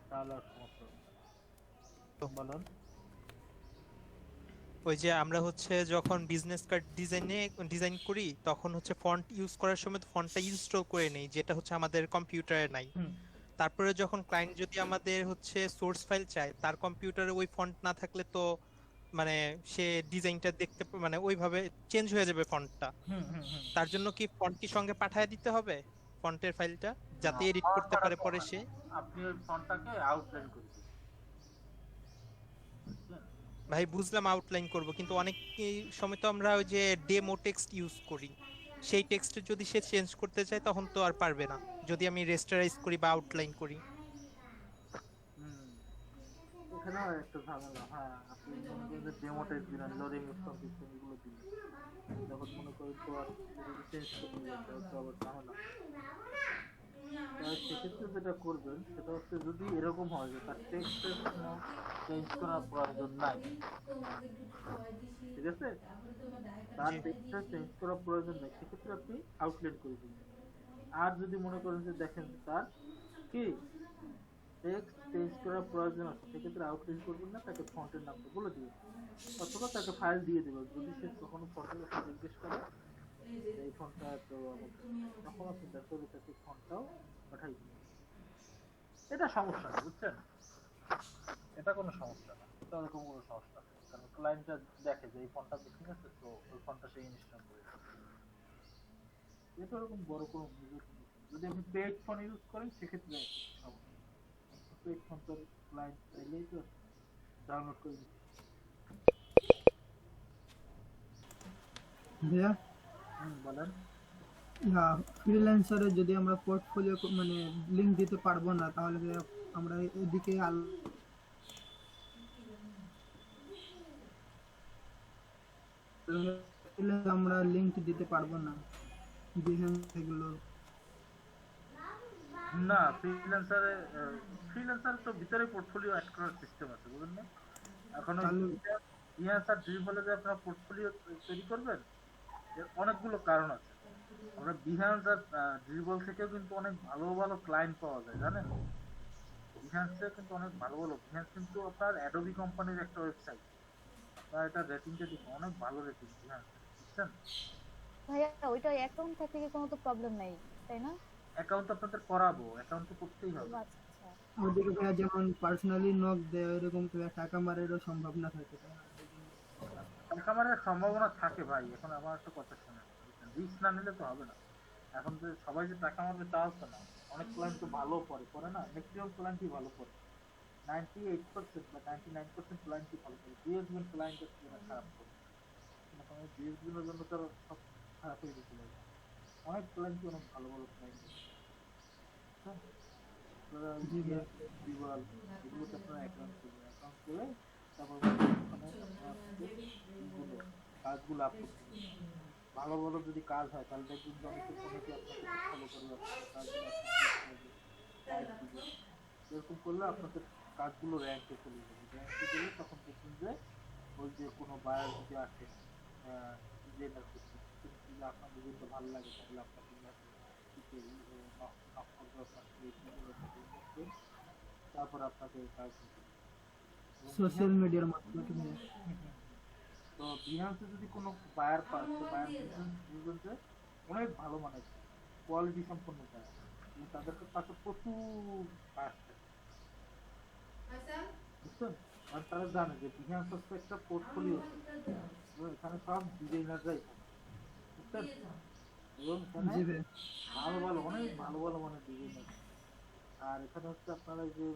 তাহলে আর সমস্যা হবে না। বলুন। ওই যে আমরা হচ্ছে যখন বিজনেস কার্ড ডিজাইন করি তখন হচ্ছে ফন্ট ইউজ করার সময় ফন্টটা ইনস্টল করে নেই, যেটা হচ্ছে আমাদের কম্পিউটারে নাই। হুম তারপরে যখন ক্লায়েন্ট যদি আমাদের হচ্ছে সোর্স ফাইল চায়, তার কম্পিউটারে ওই ফন্ট না থাকলে তো মানে সে ডিজাইনটা দেখতে মানে ওইভাবে চেঞ্জ হয়ে যাবে ফন্টটা। হুম হুম হুম তার জন্য কি ফন্ট কি সঙ্গে পাঠায় দিতে হবে, ফন্টের ফাইলটা, যাতে এডিট ফন্ট করতে পারে পাঠাতে পরে হবে সে? না। আপনি ওই ফন্টটাকে আউটলাইন করে দিন, বুঝলেন? ভাই বুঝলাম আউটলাইন করব, কিন্তু অনেক সময় তো আমরা ওই যে ডেমো টেক্সট ইউজ করি, সেই টেক্সটে যদি সে চেঞ্জ করতে চায় তখন তো আর পারবে না, যদি আমি রেস্টারাইজ করি বা আউটলাইন করি। হুম এখানেও একটা ঝামেলা। হ্যাঁ, আপনি মনে করেন যে ডেমো টাইপ দিলেন, লোডিং সিস্টেম এগুলো দিলেন, যখন মনে করেন তো আর চেঞ্জ করতে যাবেন, তাহলে তো আবার ঝামেলা। তাই সেক্ষেত্রে যেটা করবেন সেটা হচ্ছে, যদি এরকম হয় যে তার টেক্সটের কোনো চেঞ্জ করার প্রয়োজন নাই, ঠিক আছে, তার জি। টেক্সটটা চেঞ্জ করার প্রয়োজন নেই, সেক্ষেত্রে আপনি আউটলাইন করে দিবেন। আর যদি মনে করেন যে দেখেন যে তার কি টেক্সট চেঞ্জ করার প্রয়োজন আছে, সেক্ষেত্রে আউটলাইন করবেন না, তাকে ফন্টের নামটা বলে দিবেন, অথবা তাকে ফাইল দিয়ে দেবেন। যদি সে কখনো ফন্টের কথা জিজ্ঞেস করে যে এই ফন্টটা তো আমাকে, তখন আপনি দেখতে তাকে ফন্টটাও পাঠাই দিবেন। এটা সমস্যা না, বুঝছেন? এটা কোনো সমস্যা না, এটা ওরকম কোনো সমস্যা না, কারণ ক্লায়েন্টটা দেখে যে এই ফন্টটা ঠিক আছে, তো ওই ফন্টটা সে ইনস্টল করে দেবে। এটা ওরকম বড় কোনো বুঝে কোনো কিছু না। যদি আপনি পেজ ফোন ইউজ করেন সেক্ষেত্রে সমস্যা, পেজ ফোন তো ক্লায়েন্ট চাইলেই তো ডাউনলোড করে দিতে। ভাইয়া বলেন। ফ্রিল্যান্সারে যদি আমরা পোর্টফোলিও মানে লিংক দিতে পারবো না, তাহলে ভাইয়া আমরা এদিকে আমরা লিংক দিতে পারবো না বিহেভিয়ার এগুলো। না, ফ্রিল্যান্সার তো ভিতরে পোর্টফোলিও অ্যাড করার সিস্টেম আছে, বুঝলেন না? এখন ফ্রিল্যান্সার ড্রিবলে যে আপনার পোর্টফোলিও তৈরি করবেন, এর অনেকগুলো কারণ আছে। আমরা বিহান্স আর ড্রিবল থেকেও কিন্তু অনেক ভালো ভালো ক্লায়েন্ট পাওয়া যায়, জানেন? বিহান্সে কিন্তু অনেক ভালো ভালো, বিহান্স কিন্তু আপনার অ্যাডোবি কোম্পানির একটা ওয়েবসাইট, আপনার এটা রেটিংটা দেখুন, অনেক ভালো রেটিং বিহান্স, বুঝছেন? ভাইয়া ওইটা অ্যাকাউন্ট থাকলে কি কোনো তো প্রবলেম নাই, তাই না? অ্যাকাউন্ট আপনাদের করাবো, অ্যাকাউন্ট তো করতেই হবে। আচ্ছা আচ্ছা। ওদিকে ভাইয়া যেমন পার্সোনালি নক দেয়, এরকম তো টাকা মারারও সম্ভাবনা থাকে, তাই না? টাকা মারার সম্ভাবনা থাকে ভাই। এখন আমার একটা কথা শোনেন, রিস্ক না নিলে তো হবে না। এখন যে সবাই যে টাকা মারবে তাও তো না, অনেক ক্লায়েন্ট তো ভালো পড়ে না, ম্যাক্সিমাম ক্লায়েন্টই ভালো পড়ে, 98% বা 99% ক্লায়েন্টই ভালো পড়ে। জিএসবি ক্লায়েন্ট হচ্ছে যেটা খারাপ করে, জিএসবির জন্য তো সব খারাপ হয়ে গেছিল। অনেক ক্লায়েন্টই অনেক ভালো ভালো ক্লায়েন্ট, আপনারা বিবাল এগুলোতে আপনারা অ্যাকাউন্ট করবেন, অ্যাকাউন্ট করে তারপর ওখানে আপনার কাজগুলো আপলোড করবেন। ভালো ভালো যদি কাজ হয় তাহলে দেখবেন যে অনেকে কমিটি আপনাকে ফলো করবে, আপনাদের কাজগুলো এরকম করলে আপনাদের কাজগুলো র্যাঙ্কে চলে যাবে। র্যাঙ্কে গেলে তখন দেখবেন যে ওই যে কোনো বায়ার যদি আসে ডিজাইনার করতে, যদি আপনার ডিজাইনটা ভালো লাগে তাহলে আপনাকে তারপর আপনাকে কাজ দিতে হবে। সোশ্যাল মিডিয়ার মাধ্যমে। তো বিহান্সে যদি কোনো বায়ার পান, তো বায়ার বুঝবেন যে অনেক ভালো মানের কোয়ালিটি সম্পন্ন বায়ার, এবং তাদের কাছে প্রচুর কাজ থাকে, বুঝছেন? আর তারা জানে যে বিহান্স হচ্ছে একটা পোর্টফোলিও, এখানে সব ডিজাইনাররাই থাকে, বুঝছেন? এবং এখানে ভালো ভালো অনেক ভালো ভালো মানের ডিজাইনার। আর এখানে হচ্ছে আপনারা যে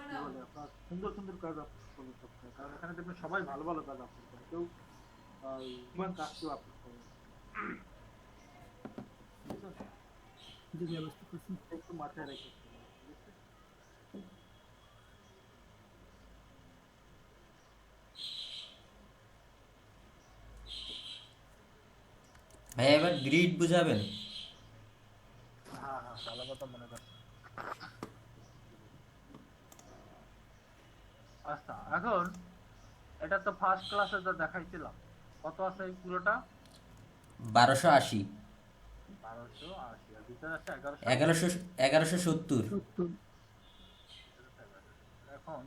কি বলে, আপনার সুন্দর সুন্দর কাজ আপলোড করবে সবসময়, কারণ এখানে দেখবেন সবাই ভালো ভালো কাজ আপলোড করে, কেউ কাজ কেউ আপলোড করে, বুঝছেন? যে ব্যবস্থা করছি। একটু মাথায় রেখে, ঠিক আছে? ভাই এবার গ্রিড বুঝাবেন? হ্যাঁ হ্যাঁ, ভালো কথা মনে করছেন। আচ্ছা, এখন এটা তো ফার্স্ট ক্লাসে যা দেখাইছিলাম, কত আছে এই পুরোটা? 1280, 1280, আর ভিতরে আছে 1170। এখন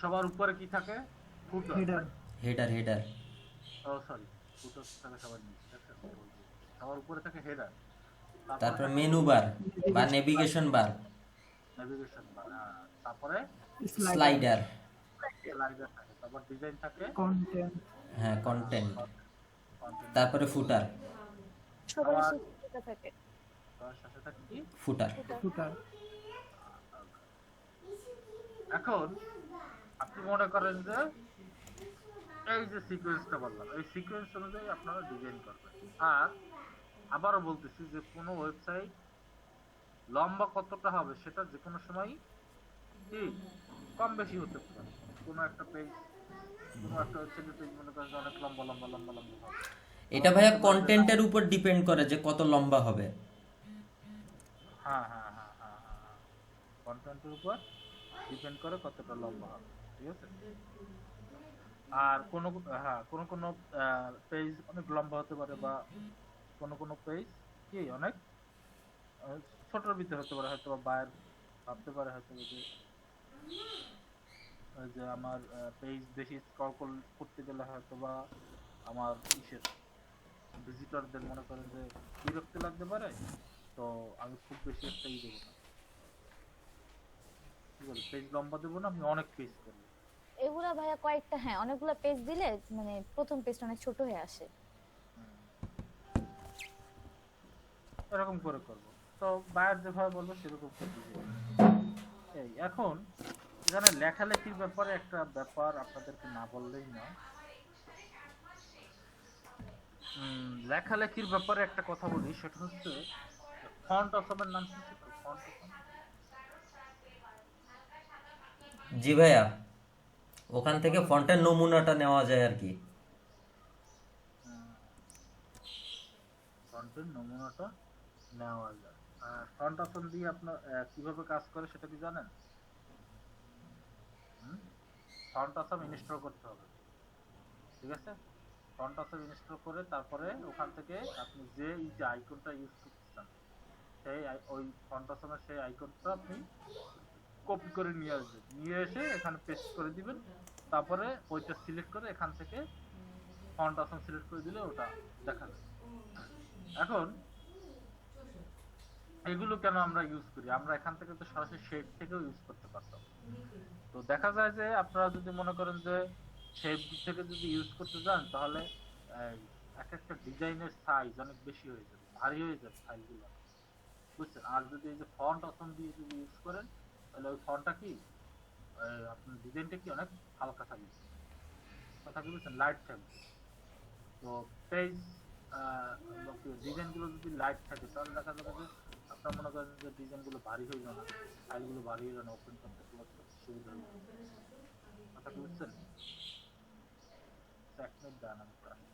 সবার উপরে কি থাকে? ফুটার। হেডার। হেডার ও সরি, ফুটার থাকে সবার নিচে, ঠিক আছে? সবার উপরে থাকে হেডার, তারপর মেনু বার বা নেভিগেশন বার, নেভিগেশন বার, তারপরে স্লাইডার, স্লাইডার থাকে, তারপর ডিজাইন থাকে, কন্টেন্ট। হ্যাঁ কন্টেন্ট, তারপরে ফুটার, সবার আবার শেষে থাকে সবার শেষে থাকে কি? ফুটার। ফুটার। এখন আপনি মনে করেন যে এই যে সিকোয়েন্সটা বললাম, এই সিকোয়েন্স অনুযায়ী আপনারা ডিজাইন করবেন। আর আবারও বলতেছি যে কোনো ওয়েবসাইট লম্বা কতটা হবে সেটা যে কোনো সময় কি কম বেশি হতে পারে। কোনো একটা পেজ, কোনো একটা ওয়েবসাইটের পেজ মনে করেন যে অনেক লম্বা লম্বা লম্বা লম্বা হবে। এটা ভাইয়া কন্টেন্টের উপর ডিপেন্ড করে যে কত লম্বা হবে। হ্যাঁ, কন্টেন্টের উপর ডিপেন্ড করে কতটা লম্বা হবে, ঠিক আছে? আর কোনো কোনো পেজ অনেক লম্বা হতে পারে, বা কোনো পেজ কি অনেক ছোটর ভিতরে হতে পারে, হয়তো বা বায়ার ভাবতে পারে হয়তো যে ওই যে আমার পেজ বেশি স্ক্রল করতে গেলে হয়তো বা আমার ভিজিটরদের মনে করেন যে বিরক্তি লাগতে পারে, তো আমি খুব বেশি একটা দেবো না, কি বলি, পেজ লম্বা দেবো না, আমি অনেক পেজ করবো। এগুলা ভাইয়া কয়েকটা, হ্যাঁ অনেকগুলা পেজ দিলে মানে প্রথম পেজটা অনেক ছোট হয়ে আসে। এরকম করে করব, তো বায়ার যেভাবে বলবো সেরকম করে দিবে। এই এখন এখানে লেখালেখির ব্যাপারে একটা ব্যাপার আপনাদেরকে না বললেই না। লেখালেখির ব্যাপারে একটা কথা বলি, সেটা হচ্ছে ফন্ট অসমের নাম শুনছেন তো? ফন্ট অসম, জি ভাইয়া, ওখান থেকে ফন্টের নমুনাটা নেওয়া যায় আর কি। ফন্টের নমুনাটা নেওয়া যায়। ফন্ট অসম দিয়ে আপনার কিভাবে কাজ করে সেটা কি জানেন? ফন্ট অসম ইনস্টল করতে হবে, ঠিক আছে? ফন্ট অসম ইনস্টল করে তারপরে ওখান থেকে আপনি যে আইকনটা ইউজ করতেছেন সেই ওই ফন্ট অসমের সেই আইকনটা আপনি কপি করে নিয়ে আসবেন, নিয়ে এসে এখানে পেস্ট করে দিবেন, তারপরে ওইটা সিলেক্ট করে এখান থেকে ফন্ট অসম সিলেক্ট করে দিলে ওটা দেখা যায়। এখন এগুলো কেন আমরা ইউজ করি? আমরা এখান থেকে তো সরাসরি শেড থেকেও ইউজ করতে পারতাম। তো দেখা যায় যে আপনারা যদি মনে করেন যে শেড থেকে যদি ইউজ করতে যান, তাহলে এক একটা ডিজাইনের সাইজ অনেক বেশি হয়ে যাবে, ভারী হয়ে যাবে ফাইলগুলো, বুঝছেন? আর যদি এই যে ফন্ট অসম দিয়ে যদি ইউজ করেন, তাহলে ওই ফন্টটা কি আপনার ডিজাইনটা কি অনেক হালকা থাকবে, কথা কি বুঝছেন, লাইট থাকবে। তো পেজ ডিজাইনগুলো যদি লাইট থাকে তাহলে দেখা যাবে যে আপনার মনে করেন যে ডিজাইনগুলো ভারী হয়ে যায় না, ফাইলগুলো ভারী হয়ে যায় না, ওপেন করতে ক্লোজ করতে সুবিধা হবে, কথা কি বুঝছেন? এক মিনিট দাঁড়ান, আমি একটু আসছি।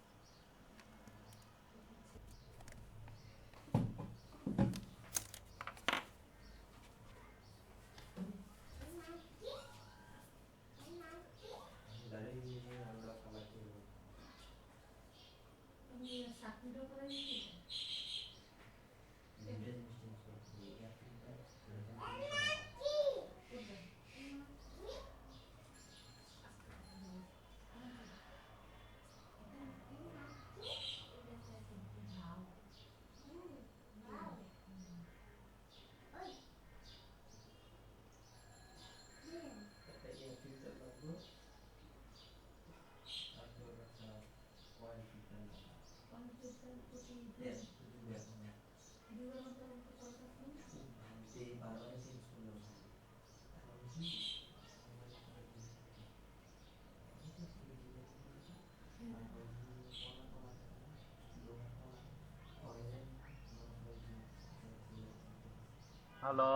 হ্যালো,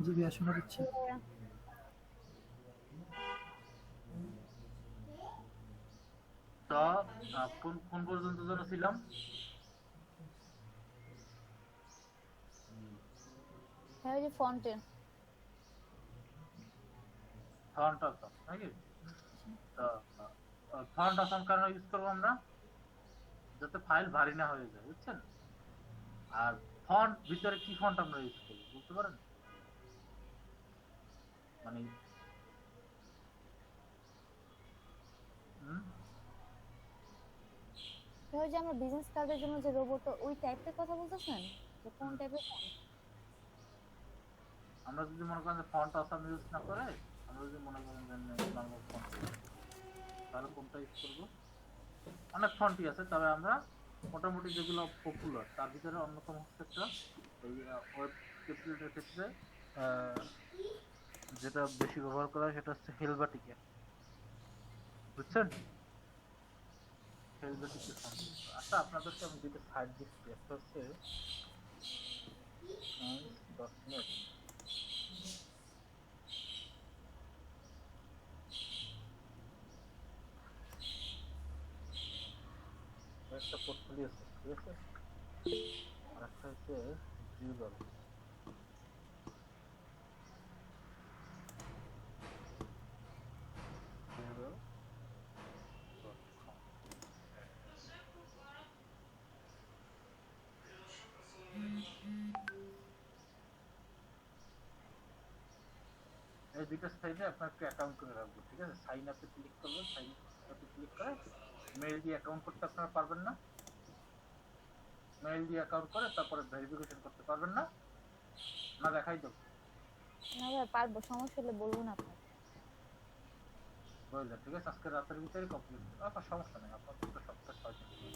জি ভাইয়া শোনা যাচ্ছে। তো কোন পর্যন্ত যেন ছিলাম? হ্যাঁ ওই যে ফন্টের ফন্ট অসম নাকি? তো ফন্ট অসম কেন ইউজ করবো আমরা? যাতে ফাইল ভারী না হয়ে যায়, বুঝছেন? আর ফন্ট ভিতরে কি ফন্ট আমরা ইউজ করি বুঝতে পারেন? মানে হুম, ওই যে আমরা বিজনেস কার্ডের জন্য যে রোবট ওই টাইপের কথা বলতেছেন, যে কোন টাইপের? আমরা যদি মনে করেন যে ফন্ট আসাম ইউজ না করে আমরা যদি মনে করেন যে নর্মাল ফন্ট, তাহলে কোনটা ইউজ করবো? অনেক ফন্টই আছে, তবে আমরা মোটামুটি যেগুলো পপুলার তার ভিতরে অন্যতম হচ্ছে একটা এই ওয়েব টেমপ্লেটের ক্ষেত্রে যেটা বেশি ব্যবহার করা হয় সেটা হচ্ছে হেলভেটিকের, বুঝছেন? হেলভেটিকের ফন্ট। আচ্ছা, আপনাদেরকে আমি দুটো সাইট দিচ্ছি, একটা হচ্ছে .net, একটা পোর্টফোলিও সেট, ঠিক আছে? আর একটা হচ্ছে জিউডল। এই দুটো সাইডে আপনার একটা অ্যাকাউন্ট করে রাখবো, ঠিক আছে? সাইন আপে ক্লিক করবেন, সাইন আপে ক্লিক করে মেইল দিয়ে অ্যাকাউন্ট করতে আপনারা পারবেন না? মেইল দিয়ে অ্যাকাউন্ট করে তারপরে ভেরিফিকেশন করতে পারবেন না? না দেখাই দেবো? না ভাই পারবো, সমস্যা হলে বলুন আপনি। বুঝলেন, ঠিক আছে? আজকে রাতের ভিতরে কমপ্লিট, আপনার সমস্যা নেই, আপনার দুটো সপ্তাহ 6 দিন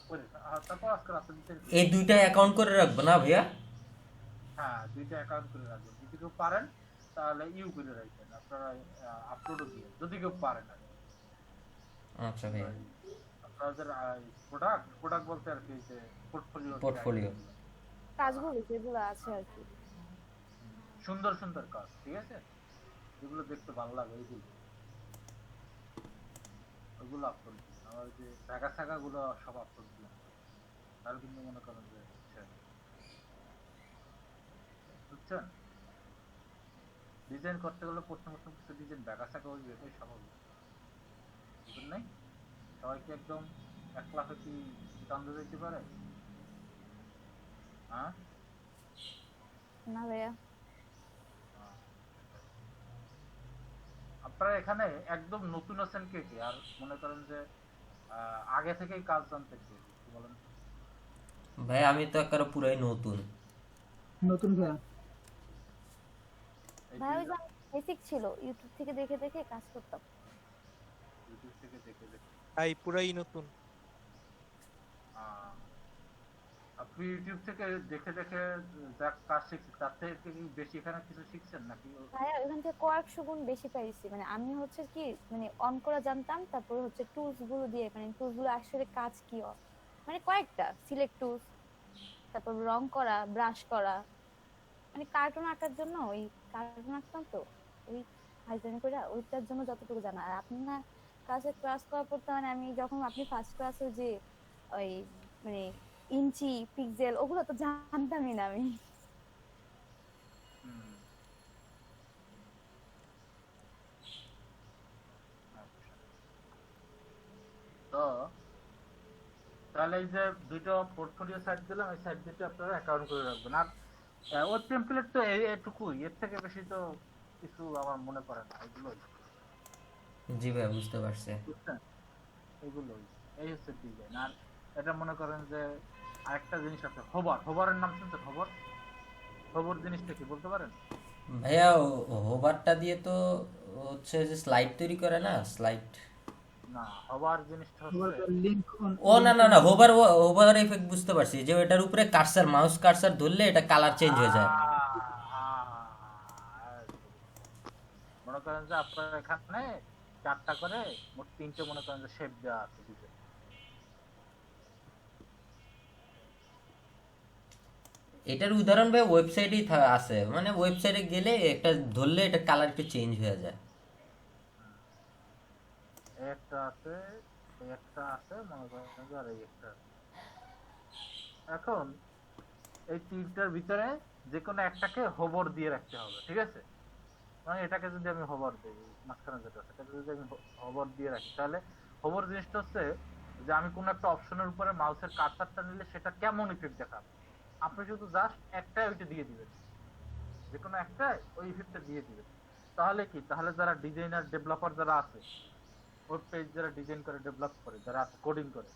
করে তারপর আজকে রাতের ভিতরে। এই দুইটা অ্যাকাউন্ট করে রাখবো না ভাইয়া? হ্যাঁ, দুইটা অ্যাকাউন্ট করে রাখবেন। যদি কেউ পারেন তাহলে ইউ করে রাখবেন, আপনারা আপলোডও দিয়ে যদি কেউ পারেন আর কি। আচ্ছা ভাইয়া। আপনাদের প্রোডাক্ট বলতে আর কি যে পোর্টফোলিও কাজগুলো যেগুলো আছে আর কি, সুন্দর সুন্দর কাজ, ঠিক আছে? যেগুলো দেখতে ভালো লাগে ওইগুলো আপলোড দিন। আমার যে জায়গা গুলো সব আপলোড দিলাম, তাহলে কিন্তু মনে করেন যে বুঝছেন, ডিজাইন করতে গেলে প্রথম কিছু ডিজাইন জায়গা ওই এটাই স্বাভাবিক, বুঝলেন নাই? সবাইকে একদম 1 লাখে কি চান্দা দিতে পারে? হ্যাঁ না ভাইয়া। আপনারা এখানে একদম নতুন আছেন কে কে, আর মনে করেন যে আগে থেকেই কাজ জানতে কে কি বলেন? ভাই আমি তো একেবারে পুরাই নতুন। নতুন ভাইয়া। ভাই ওই যে বেসিক ছিল, ইউটিউব থেকে দেখে দেখে কাজ করতাম। ইউটিউব থেকে দেখে ভাই পুরাই নতুন। আপনি ইউটিউব থেকে দেখে দেখে যা কাজ শিখছেন তার থেকে কি বেশি এখানে কিছু শিখছেন নাকি? ভাইয়া ওখান থেকে কয়েকশো গুণ বেশি পাইছি। মানে আমি হচ্ছে কি মানে অন করা জানতাম, তারপরে হচ্ছে টুলস গুলো দিয়ে, মানে টুলস গুলো আসলে কাজ কি মানে কয়েকটা সিলেক্ট টুলস, তারপর রং করা, ব্রাশ করা, মানে কার্টুন আঁকার জন্য ওই কার্টুন আঁকতাম তো ওই হাইজেন করে ওইটার জন্য যতটুকু জানা। আর আপনার কাছে ক্লাস করার পর তো মানে আমি যখন আপনি ফার্স্ট ক্লাসে যে ওই মানে ইঞ্চি পিক্সেল ওগুলো তো জানতামই না আমি। তো তাহলে এই যে দুটো পোর্টফোলিও সাইট দিলাম, এই সাইট দুটো আপনারা অ্যাকাউন্ট করে রাখবেন। আর ওর টেমপ্লেট তো এটুকুই, এর থেকে বেশি তো কিছু আমার মনে পড়ে না। এগুলোই জি ভাই বুঝতে পারছি। বুঝছেন, এগুলোই এই হচ্ছে ডিজাইন। আর এটা মনে করেন যে আরেকটা জিনিস আছে, হোভারের নাম শুনছেন? হোভার জিনিসটা কি বলতে পারেন? ভাইয়া হোভারটা দিয়ে তো হচ্ছে যে স্লাইড তৈরি করে না, স্লাইড না, হোভার জিনিসটা হচ্ছে লিংক ও না না না হোভার এফেক্ট বুঝতে পারছি, যে এটার উপরে কার্সার মাউস কার্সার ধরলে এটা কালার চেঞ্জ হয়ে যায়। মনে করেন যে আপনার এখানে 4টা করে মোট 3টে মনে করেন যে শেপ দেওয়া আছে, বুঝলেন? এটার উদাহরণ ভাই ওয়েবসাইটেই আছে, মানে ওয়েবসাইটে গেলে একটা ধরলে এটা কালার একটু চেঞ্জ হয়ে যায়। একটা আছে মনে করেন যে আর এই একটা আছে। এখন এই 3টার ভিতরে যে কোনো একটাকে হোভার দিয়ে রাখতে হবে, ঠিক আছে? মানে এটাকে যদি আমি হোভার দিই, মাঝখানে যেটা আছে এটাকে যদি আমি হোভার দিয়ে রাখি, তাহলে হোভার জিনিসটা হচ্ছে যে আমি কোনো একটা অপশনের উপরে মাউসের কার্সারটা নিলে সেটা কেমন ইফেক্ট দেখাবে, আপনি শুধু জাস্ট একটা ওইটা দিয়ে দিবেন, যে কোনো একটা ওই ইফেক্টটা দিয়ে দিবেন। তাহলে কি, তাহলে যারা ডিজাইনার ডেভেলপার যারা আছে, ওয়েব পেজ যারা ডিজাইন করে ডেভেলপ করে, যারা আছে কোডিং করে,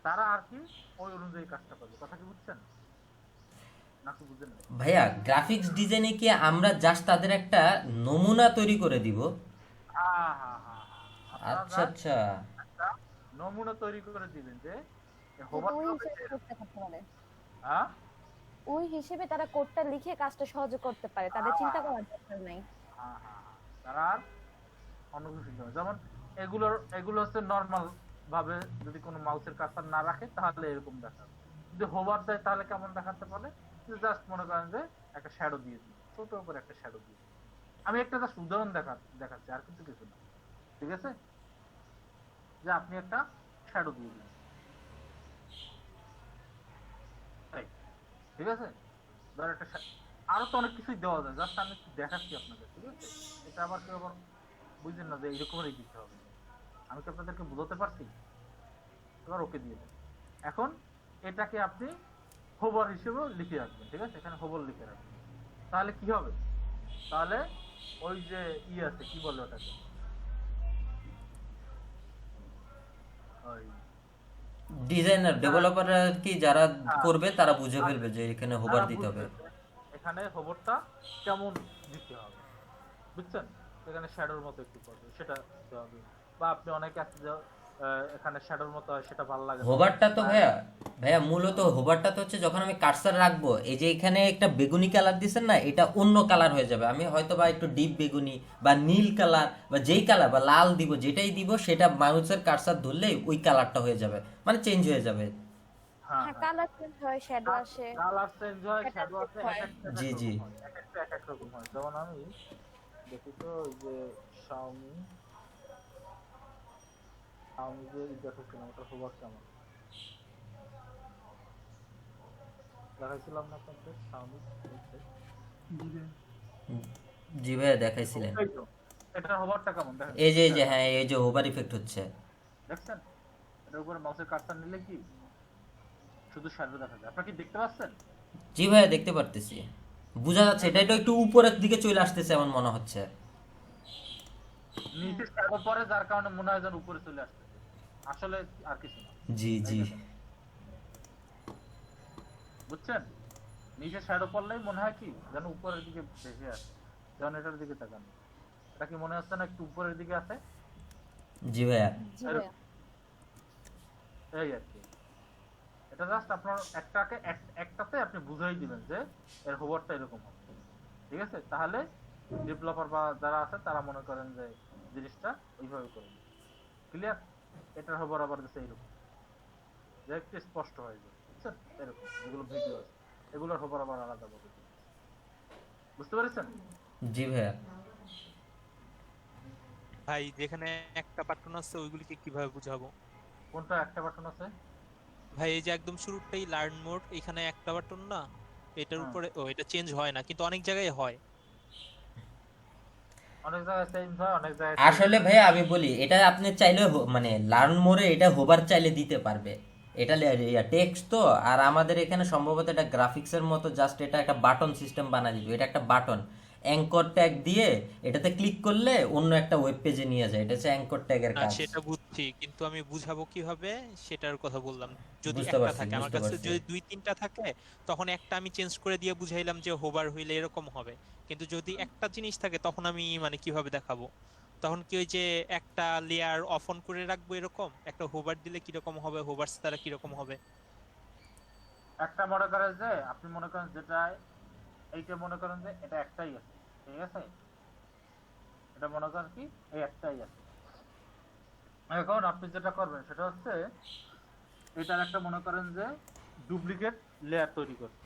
তারা আর কি ওই অনুযায়ী কাজটা পাবে। কথা কি বুঝছেন নাকি বুঝেন না? ভাইয়া গ্রাফিক্স ডিজাইনে কি আমরা জাস্ট তাদের একটা নমুনা তৈরি করে দিব? হ্যাঁ হ্যাঁ হ্যাঁ, আচ্ছা আচ্ছা, একটা নমুনা তৈরি করে দিবেন যে কিন্তু হোভার ওই হিসেবে করতে পারে, হ্যাঁ ওই হিসেবে তারা কোডটা লিখে কাজটা সহজে করতে পারে, তাদের চিন্তা করার দরকার নাই। হ্যাঁ হ্যাঁ, তারা আর অনুভূতি হয়। যেমন এগুলো হচ্ছে নর্মাল ভাবে যদি কোনো মাউসের কার্সার না রাখে তাহলে এরকম দেখাবে। যদি হোভার দেয় তাহলে কেমন দেখাতে পারে, জাস্ট মনে করেন যে একটা শ্যাডো দিয়ে দিই, ছোট করে একটা শ্যাডো দিয়ে দিই। আমি একটা জাস্ট উদাহরণ দেখাচ্ছি, আর কিছু না, ঠিক আছে? যে আপনি একটা শ্যাডো দিয়ে দিন, ঠিক আছে? ধর একটা আরো তো অনেক কিছুই দেওয়া যায়, জাস্ট আমি একটু দেখাচ্ছি আপনাদের, ঠিক আছে? এটা আবার কেউ আবার বুঝলেন না যে এইরকমই দিতে হবে। আমি কি আপনাদেরকে বোঝাতে পারছি? এবার ওকে দিয়ে দেন। এখন এটাকে আপনি হোভার হিসেবেও লিখে রাখবেন, ঠিক আছে? এখানে হোভার লিখে রাখবেন। তাহলে কি হবে? তাহলে ওই যে আছে, কি বলে ওটাকে, ওই ডিজাইনার ডেভেলপার কি যারা করবে তারা বুঝে ফেলবে যে এখানে হোভার তারা দিতে হবে। বুঝবে যে এখানে হোভারটা কেমন দিতে হবে, বুঝছেন? এখানে শ্যাডোর মতো একটু করবে, সেটা দিতে হবে। বা আপনি অনেকে আছে যে এখানে শ্যাডোর মতো হয়, সেটা ভালো লাগে না। হোভারটা তো ভাইয়া মূলত হোভারটা তো হচ্ছে যখন আমি কার্সার রাখবো, এই যে এখানে একটা বেগুনি কালার দিছেন না, এটা অন্য কালার হয়ে যাবে। আমি হয়তো বা একটু ডিপ বেগুনি বা নীল কালার বা যেই কালার বা লাল দিব, যেটাই দিব সেটা মাউসের কার্সার ধরলেই ওই কালারটা হয়ে যাবে, মানে চেঞ্জ হয়ে যাবে। হ্যাঁ হ্যাঁ, কালার চেঞ্জ হয়, শ্যাডো আসে, কালার চেঞ্জ হয়, শ্যাডো আছে, হয়। জি জি, এক একটা এক এক রকম হয়। যেমন আমি দেখি তো ওই যে শাওমি যে দেখাচ্ছিলাম, ওটা হোভার কেমন দেখাইছিলাম না আপনাদের? শাওমি জি ভাইয়া দেখাইছিলেন। এটা হোভারটা কেমন দেখেন, এই যে হ্যাঁ, এই যে হোভার ইফেক্ট হচ্ছে, দেখছেন? এটার উপরে মাউসের কার্সার নিলে কি শুধু শ্যাডো দেখা যায়। আপনারা কি দেখতে পাচ্ছেন? জি ভাইয়া দেখতে পারতেছি, বোঝা যাচ্ছে। এটা একটু উপরের দিকে চলে আসতেছে এমন মনে হচ্ছে। নিচে শ্যাডো পরে, যার কারণে মনে হয় যেন উপরে চলে আসতেছে, আসলে আর কিছু না। জি জি, বুঝছেন? নিচে শ্যাডো পড়লেই মনে হয় কি যেন উপরের দিকে ভেসে আসে। যেমন এটার দিকে তাকান, এটা কি মনে হচ্ছে না একটু উপরের দিকে আছে? জি ভাইয়া। জি ভাইয়া। এই আর কি, এটা জাস্ট আপনার একটাতে আপনি বুঝাই দিবেন যে এর হোভারটা এরকম হবে, ঠিক আছে? তাহলে ডেভেলপার বা যারা আছে তারা মনে করেন যে জিনিসটা ওইভাবে করে দিবে। ক্লিয়ার? এটার হোভার আবার দিচ্ছে এইরকম, যে একটু স্পষ্ট হয়ে যায়, বুঝছেন? এরকম যেগুলো ভিডিও আছে এগুলোর হোভার আবার আলাদা ভাবে দিবে। বুঝতে পেরেছেন? জি ভাইয়া। ভাই যেখানে একটা বাটন আছে ওইগুলিকে কিভাবে বুঝাবো? কোনটা একটা বাটন আছে? ভাই এই যে একদম শুরুতেই লার্ন মোড, এখানে একটা বাটন না, এটার উপরে এটা চেঞ্জ হয় না, কিন্তু অনেক জায়গায় হয়। অনেক জায়গায় চেঞ্জ হয়, অনেক জায়গায় আসলে ভাইয়া আমি বলি, এটা আপনি চাইলে মানে লার্ন মোডে এটা হোভার চাইলে দিতে পারবে। এটা টেক্সট তো, আর আমাদের এখানে সম্ভবত এটা গ্রাফিক্সের মতো জাস্ট এটা একটা বাটন সিস্টেম বানাই দিবে। এটা একটা বাটন অ্যাঙ্কর ট্যাগ দিয়ে এটাতে ক্লিক করলে অন্য একটা ওয়েব পেজে নিয়ে যায়। এটা হচ্ছে অ্যাঙ্কর ট্যাগের না কাজ। সেটা বুঝছি, কিন্তু আমি বুঝাবো কিভাবে সেটার কথা বললাম। যদি বুঝতে একটা পারছি, থাকে, আমার বুঝতে কাছে পারছি। যদি দুই তিনটা থাকে তখন একটা আমি চেঞ্জ করে দিয়ে বুঝাইলাম যে হোভার হইলে এরকম হবে। কিন্তু যদি একটা জিনিস থাকে তখন আমি মানে কিভাবে দেখাবো? তখন কি ওই যে একটা লেয়ার অফ অন করে রাখবো, এরকম একটা হোভার দিলে কিরকম হবে, হোভার ছাড়া কিরকম হবে? একটা মনে করেন যে আপনি মনে করেন যেটা এইটা মনে করেন যে এটা একটাই আছে, ঠিক আছে? এটা মনে করেন কি এই একটাই আছে। এখন আপনি যেটা করবেন সেটা হচ্ছে এটার একটা মনে করেন যে ডুপ্লিকেট লেয়ার তৈরি করবেন।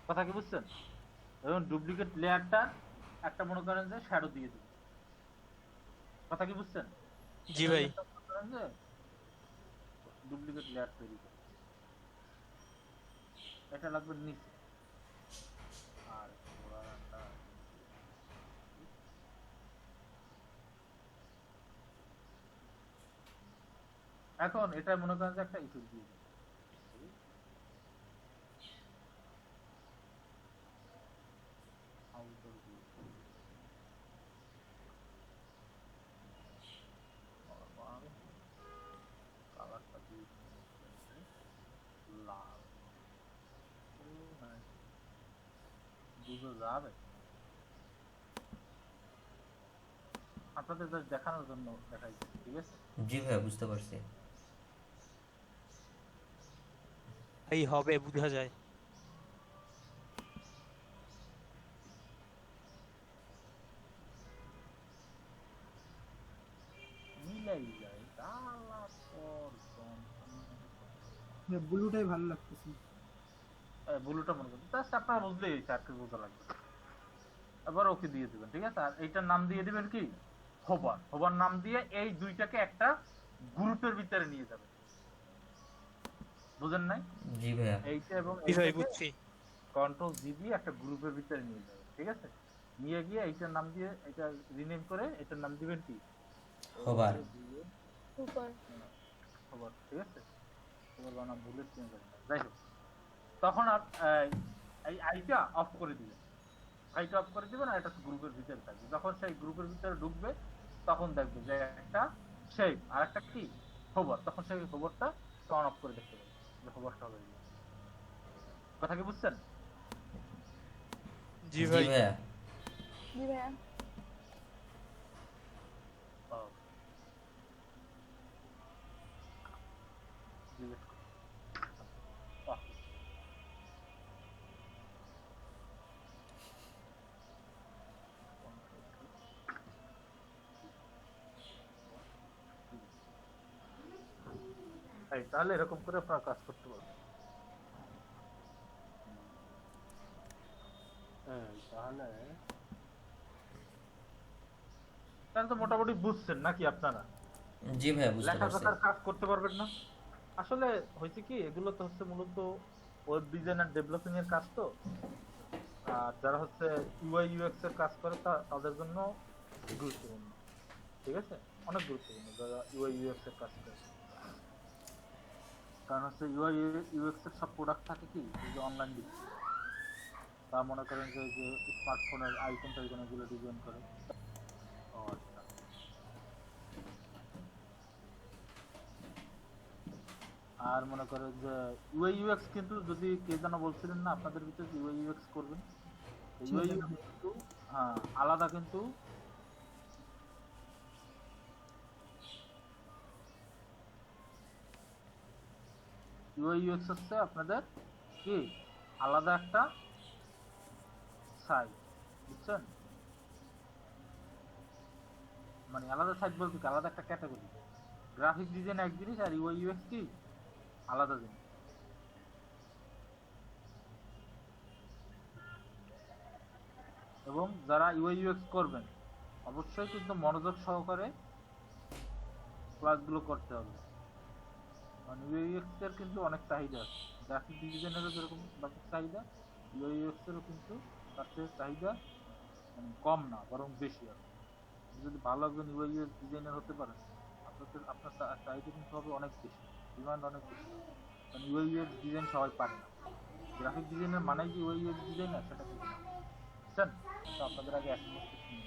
কথা কি বুঝছেন? এবং ডুপ্লিকেট লেয়ারটা একটা মনে করেন যে শ্যাডো দিয়ে দিবেন। কথা কি বুঝছেন? জি ভাই। ডুপ্লিকেট লেয়ার তৈরি করবেন, এটা লাগবে নিচে। আর এখন এটা মনে করেন যে একটা ইফেক্ট দিয়ে দিবেন। লাল বুঝো যাবে আপনাদের just দেখানোর জন্য দেখাইছি, ঠিক আছে? জি ভাইয়া বুঝতে পারছি। এই হবে বোঝা যায়। মিলাই যায় তালা পর ব্লুটাই ভালো লাগতেছে। ব্লুটা মনে করতে জাস্ট আপনারা বুঝলেই হয়েছে, আর কি বোঝা লাগবে। এবার ওকে দিয়ে দিবেন, ঠিক আছে? আর এইটার নাম দিয়ে দিবেন কি হোভার। হোভার নাম দিয়ে এই দুইটাকে একটা গ্রুপের ভিতরে নিয়ে যাবেন, বুঝেন নাই? জি ভাইয়া। এইটা এবং জি ভাই বুঝছি। কন্ট্রোল জি দিয়ে একটা গ্রুপের ভিতরে নিয়ে যাবেন, ঠিক আছে? নিয়ে গিয়ে এইটার নাম দিয়ে এটা রিনেম করে এটার নাম দিবেন কি হোভার। সুপার। হোভার, ঠিক আছে? হোভার বানাম ভুলে চেঞ্জ হবে না। যাই হোক, তখন আর এই আইটা অফ করে দিবেন। আইটা অফ করে দিবেন আর এটা গ্রুপের ভিতরে থাকবে। যখন সেই গ্রুপের ভিতরে ঢুকবে তখন দেখবে যে একটা শেপ আর একটা কি হোভার, তখন সেই হোভারটা অন অফ করে দেখতে পাবে যে হোভারটা হয়ে গেছে। কথা কি বুঝছেন? জি জি ভাই। ভাইয়া। জি ভাইয়া। ডিলিট করো। তাহলে এরকম করে আপনারা কাজ করতে পারবেন। তাহলে তাহলে তো মোটামুটি বুঝছেন নাকি আপনারা? জি ভাইয়া বুঝতে পারছি। লেখাপড়ার কাজ করতে পারবেন না? আসলে হয়েছে কি, এগুলো তো হচ্ছে মূলত ওয়েব ডিজাইন আর ডেভেলপিং এর কাজ। তো আর যারা হচ্ছে ইউআই ইউএক্স এর কাজ করে তাদের জন্য গুরুত্বপূর্ণ, ঠিক আছে? অনেক গুরুত্বপূর্ণ যারা ইউআই ইউএক্স এর কাজ করে। কারণ হচ্ছে ইউআই ইউএক্স এর সব প্রোডাক্ট থাকে কি এই যে অনলাইন বিক্রি, তা মনে করেন যে স্মার্টফোনের আইকন টাইকন এগুলো ডিজাইন করে। ও আচ্ছা, আর মনে করেন যে ইউআই ইউএক্স কিন্তু যদি কে যেন বলছিলেন না আপনাদের ভিতরে ইউআই ইউএক্স করবেন, ইউআই ইউএক্স কিন্তু হ্যাঁ আলাদা, কিন্তু ইউআই ইউএক্স হচ্ছে আপনাদের কি আলাদা একটা সাইট, বুঝছেন? মানে আলাদা সাইট বলতে কি আলাদা একটা ক্যাটাগরি। গ্রাফিক ডিজাইন এক জিনিস আর ইউআই ইউএক্স কি আলাদা জিনিস। এবং যারা ইউআই ইউএক্স করবেন অবশ্যই কিন্তু মনোযোগ সহকারে ক্লাসগুলো করতে হবে। মানে ইউআই ইউএক্স এর কিন্তু অনেক চাহিদা আছে, গ্রাফিক ডিজাইনেরও যেরকম গ্রাফিক চাহিদা, ইউআই ইউএক্স এরও কিন্তু তার থেকে চাহিদা মানে কম না, বরং বেশি আছে। যদি ভালো একজন ইউআই ইউএক্স ডিজাইনার হতে পারেন আপনার চাহিদা কিন্তু হবে অনেক বেশি, ডিমান্ড অনেক বেশি। কারণ ইউআই ইউএক্স ডিজাইন সবাই পারে না। গ্রাফিক ডিজাইনের মানেই কি ইউআই ইউএক্স ডিজাইনার সেটা কিন্তু না, বুঝছেন? তো আপনাদের আগে এক মুহূর্তে শুনে